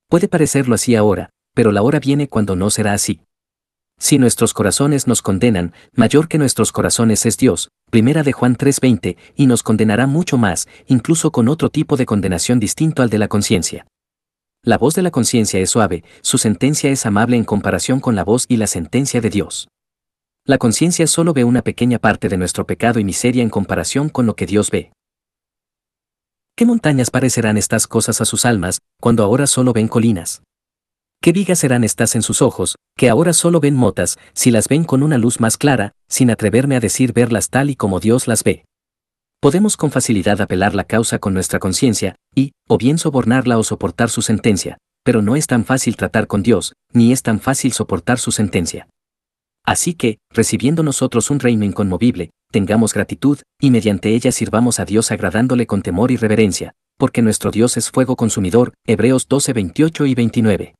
[SPEAKER 1] Puede parecerlo así ahora, pero la hora viene cuando no será así. Si nuestros corazones nos condenan, mayor que nuestros corazones es Dios, primera de Juan 3:20, y nos condenará mucho más, incluso con otro tipo de condenación distinto al de la conciencia. La voz de la conciencia es suave, su sentencia es amable en comparación con la voz y la sentencia de Dios. La conciencia solo ve una pequeña parte de nuestro pecado y miseria en comparación con lo que Dios ve. ¿Qué montañas parecerán estas cosas a sus almas, cuando ahora solo ven colinas? ¿Qué vigas serán estas en sus ojos, que ahora solo ven motas, si las ven con una luz más clara, sin atreverme a decir verlas tal y como Dios las ve? Podemos con facilidad apelar la causa con nuestra conciencia, y, o bien sobornarla o soportar su sentencia, pero no es tan fácil tratar con Dios, ni es tan fácil soportar su sentencia. Así que, recibiendo nosotros un reino inconmovible, tengamos gratitud, y mediante ella sirvamos a Dios agradándole con temor y reverencia, porque nuestro Dios es fuego consumidor, Hebreos 12:28 y 29.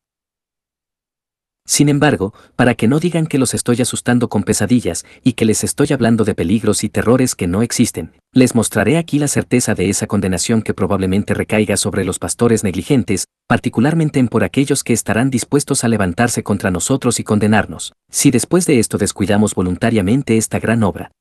[SPEAKER 1] Sin embargo, para que no digan que los estoy asustando con pesadillas y que les estoy hablando de peligros y terrores que no existen, les mostraré aquí la certeza de esa condenación que probablemente recaiga sobre los pastores negligentes, particularmente en por aquellos que estarán dispuestos a levantarse contra nosotros y condenarnos, si después de esto descuidamos voluntariamente esta gran obra.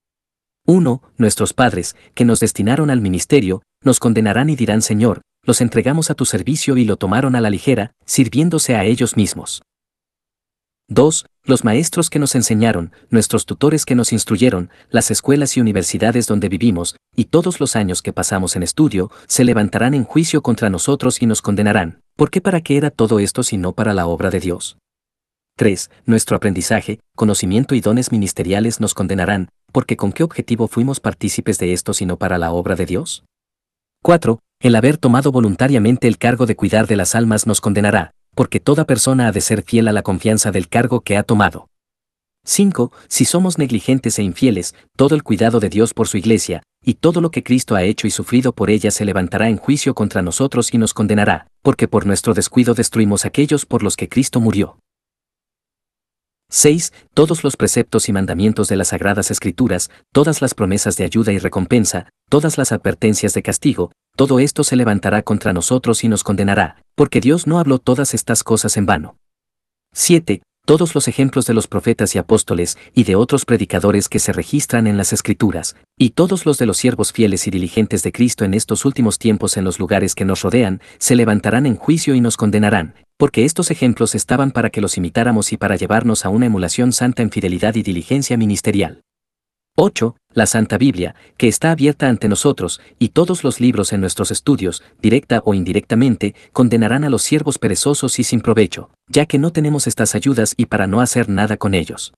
[SPEAKER 1] 1. Nuestros padres, que nos destinaron al ministerio, nos condenarán y dirán: Señor, los entregamos a tu servicio y lo tomaron a la ligera, sirviéndose a ellos mismos. 2. Los maestros que nos enseñaron, nuestros tutores que nos instruyeron, las escuelas y universidades donde vivimos, y todos los años que pasamos en estudio, se levantarán en juicio contra nosotros y nos condenarán. ¿Por qué? ¿Para qué era todo esto si no para la obra de Dios? 3. Nuestro aprendizaje, conocimiento y dones ministeriales nos condenarán, porque ¿con qué objetivo fuimos partícipes de esto sino para la obra de Dios? 4. El haber tomado voluntariamente el cargo de cuidar de las almas nos condenará, porque toda persona ha de ser fiel a la confianza del cargo que ha tomado. 5. Si somos negligentes e infieles, todo el cuidado de Dios por su iglesia, y todo lo que Cristo ha hecho y sufrido por ella se levantará en juicio contra nosotros y nos condenará, porque por nuestro descuido destruimos aquellos por los que Cristo murió. 6. Todos los preceptos y mandamientos de las Sagradas Escrituras, todas las promesas de ayuda y recompensa, todas las advertencias de castigo, todo esto se levantará contra nosotros y nos condenará, porque Dios no habló todas estas cosas en vano. 7. Todos los ejemplos de los profetas y apóstoles, y de otros predicadores que se registran en las Escrituras, y todos los de los siervos fieles y diligentes de Cristo en estos últimos tiempos en los lugares que nos rodean, se levantarán en juicio y nos condenarán, porque estos ejemplos estaban para que los imitáramos y para llevarnos a una emulación santa en fidelidad y diligencia ministerial. 8. La Santa Biblia, que está abierta ante nosotros, y todos los libros en nuestros estudios, directa o indirectamente, condenarán a los siervos perezosos y sin provecho, ya que no tenemos estas ayudas y para no hacer nada con ellos.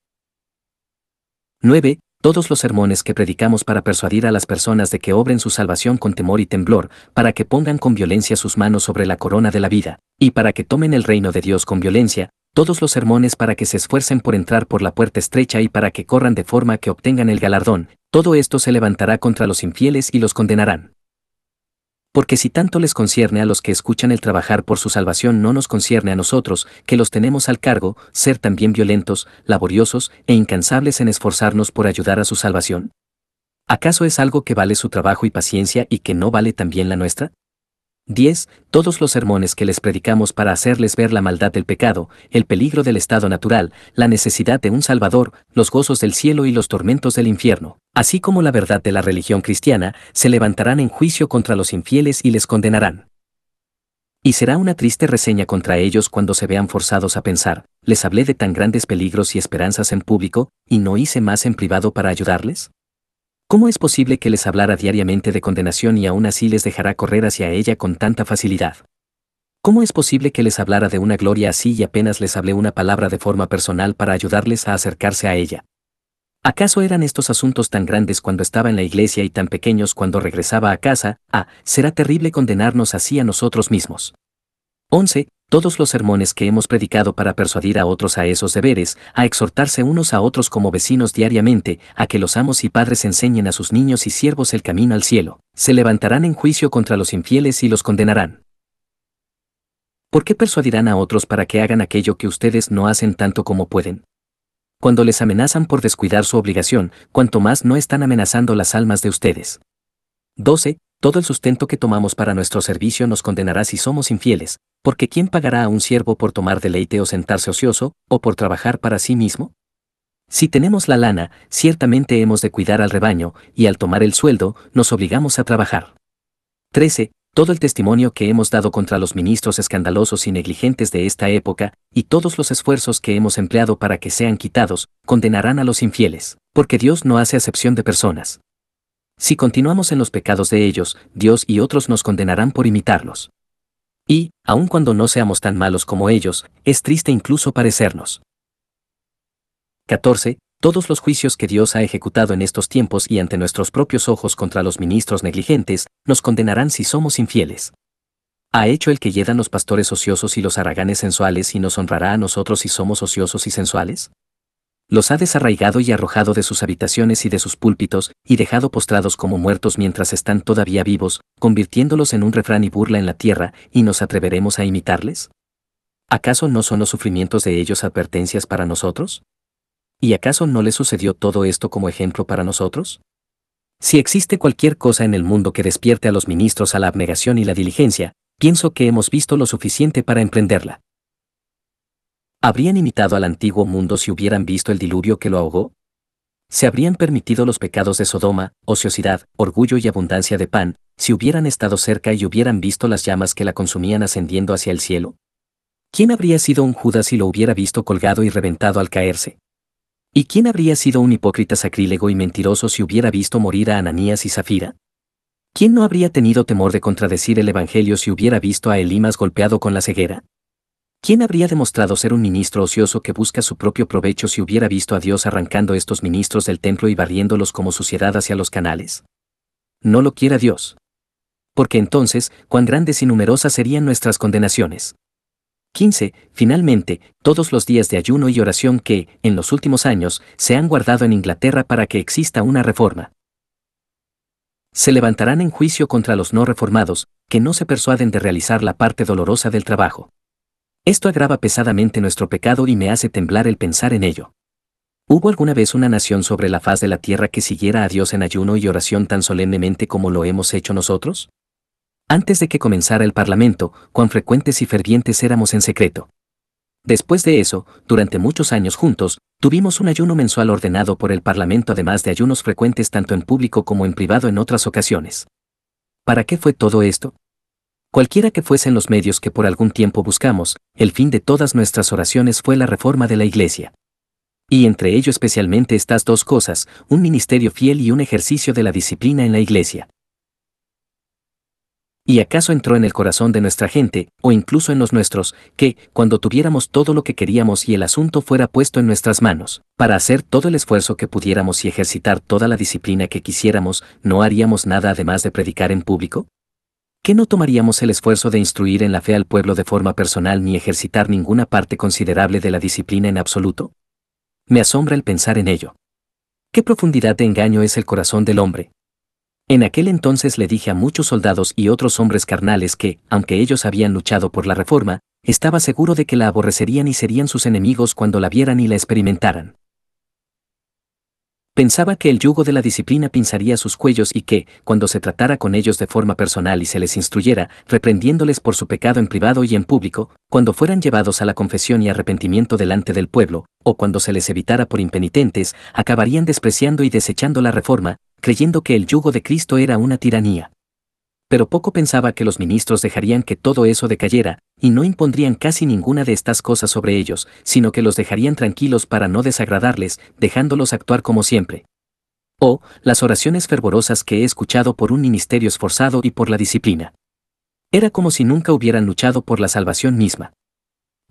[SPEAKER 1] 9. Todos los sermones que predicamos para persuadir a las personas de que obren su salvación con temor y temblor, para que pongan con violencia sus manos sobre la corona de la vida, y para que tomen el reino de Dios con violencia, todos los sermones para que se esfuercen por entrar por la puerta estrecha y para que corran de forma que obtengan el galardón, todo esto se levantará contra los infieles y los condenarán. Porque si tanto les concierne a los que escuchan el trabajar por su salvación, no nos concierne a nosotros, que los tenemos al cargo, ser también violentos, laboriosos e incansables en esforzarnos por ayudar a su salvación. ¿Acaso es algo que vale su trabajo y paciencia y que no vale también la nuestra? 10. Todos los sermones que les predicamos para hacerles ver la maldad del pecado, el peligro del estado natural, la necesidad de un Salvador, los gozos del cielo y los tormentos del infierno, así como la verdad de la religión cristiana, se levantarán en juicio contra los infieles y les condenarán. Y será una triste reseña contra ellos cuando se vean forzados a pensar: les hablé de tan grandes peligros y esperanzas en público, y no hice más en privado para ayudarles. ¿Cómo es posible que les hablara diariamente de condenación y aún así les dejará correr hacia ella con tanta facilidad? ¿Cómo es posible que les hablara de una gloria así y apenas les hablé una palabra de forma personal para ayudarles a acercarse a ella? ¿Acaso eran estos asuntos tan grandes cuando estaba en la iglesia y tan pequeños cuando regresaba a casa? Será terrible condenarnos así a nosotros mismos. 11. Todos los sermones que hemos predicado para persuadir a otros a esos deberes, a exhortarse unos a otros como vecinos diariamente, a que los amos y padres enseñen a sus niños y siervos el camino al cielo, se levantarán en juicio contra los infieles y los condenarán. ¿Por qué persuadirán a otros para que hagan aquello que ustedes no hacen tanto como pueden? Cuando les amenazan por descuidar su obligación, cuanto más no están amenazando las almas de ustedes. 12. Todo el sustento que tomamos para nuestro servicio nos condenará si somos infieles, porque ¿quién pagará a un siervo por tomar deleite o sentarse ocioso, o por trabajar para sí mismo? Si tenemos la lana, ciertamente hemos de cuidar al rebaño, y al tomar el sueldo, nos obligamos a trabajar. 13. Todo el testimonio que hemos dado contra los ministros escandalosos y negligentes de esta época, y todos los esfuerzos que hemos empleado para que sean quitados, condenarán a los infieles, porque Dios no hace acepción de personas. Si continuamos en los pecados de ellos, Dios y otros nos condenarán por imitarlos. Y, aun cuando no seamos tan malos como ellos, es triste incluso parecernos. 14. Todos los juicios que Dios ha ejecutado en estos tiempos y ante nuestros propios ojos contra los ministros negligentes, nos condenarán si somos infieles. ¿Ha hecho el que hiedan los pastores ociosos y los haraganes sensuales y nos honrará a nosotros si somos ociosos y sensuales? Los ha desarraigado y arrojado de sus habitaciones y de sus púlpitos, y dejado postrados como muertos mientras están todavía vivos, convirtiéndolos en un refrán y burla en la tierra, ¿y nos atreveremos a imitarles? ¿Acaso no son los sufrimientos de ellos advertencias para nosotros? ¿Y acaso no les sucedió todo esto como ejemplo para nosotros? Si existe cualquier cosa en el mundo que despierte a los ministros a la abnegación y la diligencia, pienso que hemos visto lo suficiente para emprenderla. ¿Habrían imitado al antiguo mundo si hubieran visto el diluvio que lo ahogó? ¿Se habrían permitido los pecados de Sodoma, ociosidad, orgullo y abundancia de pan, si hubieran estado cerca y hubieran visto las llamas que la consumían ascendiendo hacia el cielo? ¿Quién habría sido un Judas si lo hubiera visto colgado y reventado al caerse? ¿Y quién habría sido un hipócrita sacrílego y mentiroso si hubiera visto morir a Ananías y Zafira? ¿Quién no habría tenido temor de contradecir el Evangelio si hubiera visto a Elimas golpeado con la ceguera? ¿Quién habría demostrado ser un ministro ocioso que busca su propio provecho si hubiera visto a Dios arrancando estos ministros del templo y barriéndolos como suciedad hacia los canales? No lo quiera Dios. Porque entonces, cuán grandes y numerosas serían nuestras condenaciones. 15. Finalmente, todos los días de ayuno y oración que, en los últimos años, se han guardado en Inglaterra para que exista una reforma. Se levantarán en juicio contra los no reformados, que no se persuaden de realizar la parte dolorosa del trabajo. Esto agrava pesadamente nuestro pecado y me hace temblar el pensar en ello. ¿Hubo alguna vez una nación sobre la faz de la tierra que siguiera a Dios en ayuno y oración tan solemnemente como lo hemos hecho nosotros? Antes de que comenzara el Parlamento, cuán frecuentes y fervientes éramos en secreto. Después de eso, durante muchos años juntos, tuvimos un ayuno mensual ordenado por el Parlamento además de ayunos frecuentes tanto en público como en privado en otras ocasiones. ¿Para qué fue todo esto? Cualquiera que fuesen los medios que por algún tiempo buscamos, el fin de todas nuestras oraciones fue la reforma de la Iglesia. Y entre ello especialmente estas dos cosas, un ministerio fiel y un ejercicio de la disciplina en la Iglesia. ¿Y acaso entró en el corazón de nuestra gente, o incluso en los nuestros, que, cuando tuviéramos todo lo que queríamos y el asunto fuera puesto en nuestras manos, para hacer todo el esfuerzo que pudiéramos y ejercitar toda la disciplina que quisiéramos, no haríamos nada además de predicar en público? ¿Qué no tomaríamos el esfuerzo de instruir en la fe al pueblo de forma personal ni ejercitar ninguna parte considerable de la disciplina en absoluto? Me asombra el pensar en ello. ¿Qué profundidad de engaño es el corazón del hombre? En aquel entonces le dije a muchos soldados y otros hombres carnales que, aunque ellos habían luchado por la reforma, estaba seguro de que la aborrecerían y serían sus enemigos cuando la vieran y la experimentaran. Pensaba que el yugo de la disciplina pinzaría sus cuellos y que, cuando se tratara con ellos de forma personal y se les instruyera, reprendiéndoles por su pecado en privado y en público, cuando fueran llevados a la confesión y arrepentimiento delante del pueblo, o cuando se les evitara por impenitentes, acabarían despreciando y desechando la reforma, creyendo que el yugo de Cristo era una tiranía. Pero poco pensaba que los ministros dejarían que todo eso decayera, y no impondrían casi ninguna de estas cosas sobre ellos, sino que los dejarían tranquilos para no desagradarles, dejándolos actuar como siempre. Oh, las oraciones fervorosas que he escuchado por un ministerio esforzado y por la disciplina. Era como si nunca hubieran luchado por la salvación misma.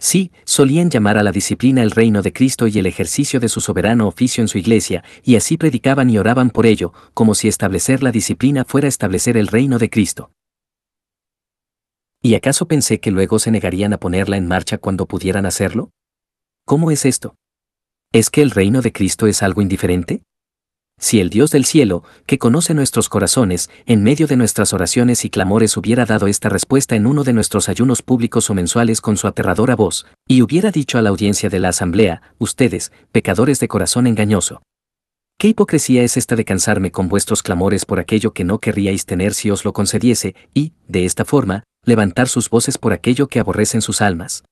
[SPEAKER 1] Sí, solían llamar a la disciplina el reino de Cristo y el ejercicio de su soberano oficio en su iglesia, y así predicaban y oraban por ello, como si establecer la disciplina fuera establecer el reino de Cristo. ¿Y acaso pensé que luego se negarían a ponerla en marcha cuando pudieran hacerlo? ¿Cómo es esto? ¿Es que el reino de Cristo es algo indiferente? Si el Dios del cielo, que conoce nuestros corazones, en medio de nuestras oraciones y clamores hubiera dado esta respuesta en uno de nuestros ayunos públicos o mensuales con su aterradora voz, y hubiera dicho a la audiencia de la asamblea, ustedes, pecadores de corazón engañoso. ¿Qué hipocresía es esta de cansarme con vuestros clamores por aquello que no querríais tener si os lo concediese, y, de esta forma, levantar sus voces por aquello que aborrecen sus almas?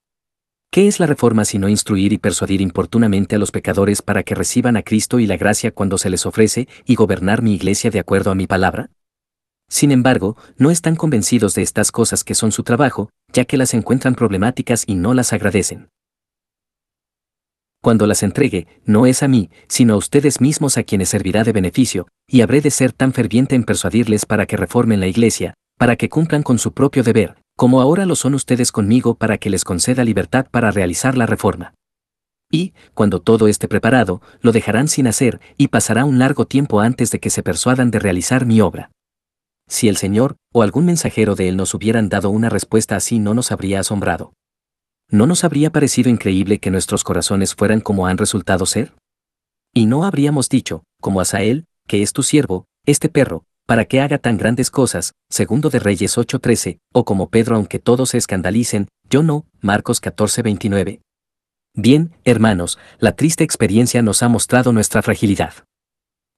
[SPEAKER 1] ¿Qué es la reforma sino instruir y persuadir importunamente a los pecadores para que reciban a Cristo y la gracia cuando se les ofrece y gobernar mi iglesia de acuerdo a mi palabra? Sin embargo, no están convencidos de estas cosas que son su trabajo, ya que las encuentran problemáticas y no las agradecen. Cuando las entregue, no es a mí, sino a ustedes mismos a quienes servirá de beneficio, y habré de ser tan ferviente en persuadirles para que reformen la iglesia, para que cumplan con su propio deber, como ahora lo son ustedes conmigo para que les conceda libertad para realizar la reforma. Y, cuando todo esté preparado, lo dejarán sin hacer, y pasará un largo tiempo antes de que se persuadan de realizar mi obra. Si el Señor, o algún mensajero de Él nos hubieran dado una respuesta así, no nos habría asombrado. ¿No nos habría parecido increíble que nuestros corazones fueran como han resultado ser? Y no habríamos dicho, como Asael, que es tu siervo, este perro, para que haga tan grandes cosas, segundo de Reyes 8:13, o como Pedro aunque todos se escandalicen, yo no, Marcos 14:29. Bien, hermanos, la triste experiencia nos ha mostrado nuestra fragilidad.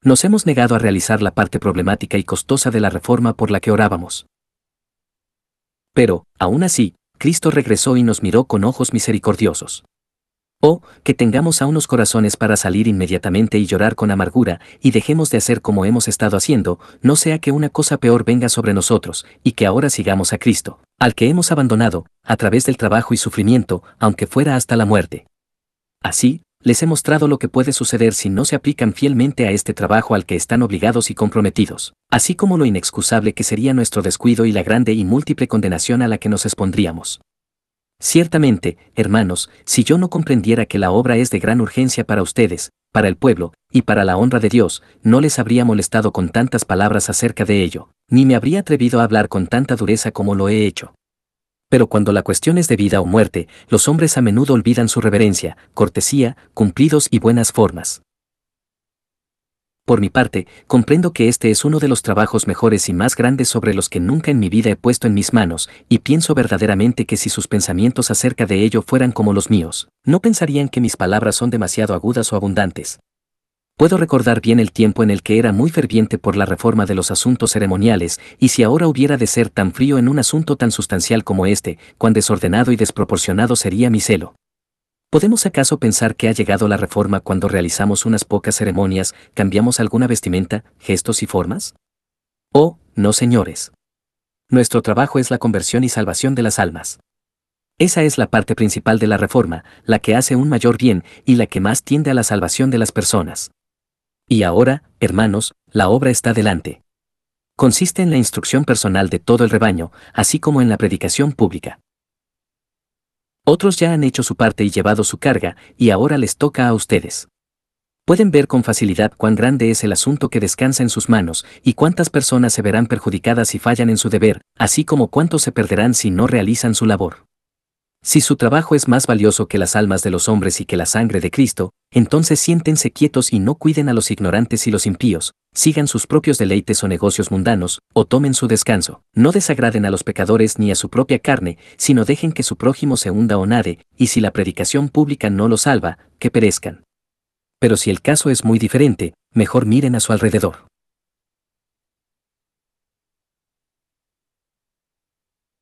[SPEAKER 1] Nos hemos negado a realizar la parte problemática y costosa de la reforma por la que orábamos. Pero, aún así, Cristo regresó y nos miró con ojos misericordiosos. Oh, que tengamos a unos corazones para salir inmediatamente y llorar con amargura, y dejemos de hacer como hemos estado haciendo, no sea que una cosa peor venga sobre nosotros, y que ahora sigamos a Cristo, al que hemos abandonado, a través del trabajo y sufrimiento, aunque fuera hasta la muerte. Así, les he mostrado lo que puede suceder si no se aplican fielmente a este trabajo al que están obligados y comprometidos, así como lo inexcusable que sería nuestro descuido y la grande y múltiple condenación a la que nos expondríamos. Ciertamente, hermanos, si yo no comprendiera que la obra es de gran urgencia para ustedes, para el pueblo, y para la honra de Dios, no les habría molestado con tantas palabras acerca de ello, ni me habría atrevido a hablar con tanta dureza como lo he hecho. Pero cuando la cuestión es de vida o muerte, los hombres a menudo olvidan su reverencia, cortesía, cumplidos y buenas formas. Por mi parte, comprendo que este es uno de los trabajos mejores y más grandes sobre los que nunca en mi vida he puesto en mis manos, y pienso verdaderamente que si sus pensamientos acerca de ello fueran como los míos, no pensarían que mis palabras son demasiado agudas o abundantes. Puedo recordar bien el tiempo en el que era muy ferviente por la reforma de los asuntos ceremoniales, y si ahora hubiera de ser tan frío en un asunto tan sustancial como este, cuán desordenado y desproporcionado sería mi celo. ¿Podemos acaso pensar que ha llegado la reforma cuando realizamos unas pocas ceremonias, cambiamos alguna vestimenta, gestos y formas? Oh, no, señores. Nuestro trabajo es la conversión y salvación de las almas. Esa es la parte principal de la reforma, la que hace un mayor bien y la que más tiende a la salvación de las personas. Y ahora, hermanos, la obra está delante. Consiste en la instrucción personal de todo el rebaño, así como en la predicación pública. Otros ya han hecho su parte y llevado su carga, y ahora les toca a ustedes. Pueden ver con facilidad cuán grande es el asunto que descansa en sus manos, y cuántas personas se verán perjudicadas si fallan en su deber, así como cuántos se perderán si no realizan su labor. Si su trabajo es más valioso que las almas de los hombres y que la sangre de Cristo, entonces siéntense quietos y no cuiden a los ignorantes y los impíos, sigan sus propios deleites o negocios mundanos, o tomen su descanso. No desagraden a los pecadores ni a su propia carne, sino dejen que su prójimo se hunda o nade, y si la predicación pública no los salva, que perezcan. Pero si el caso es muy diferente, mejor miren a su alrededor.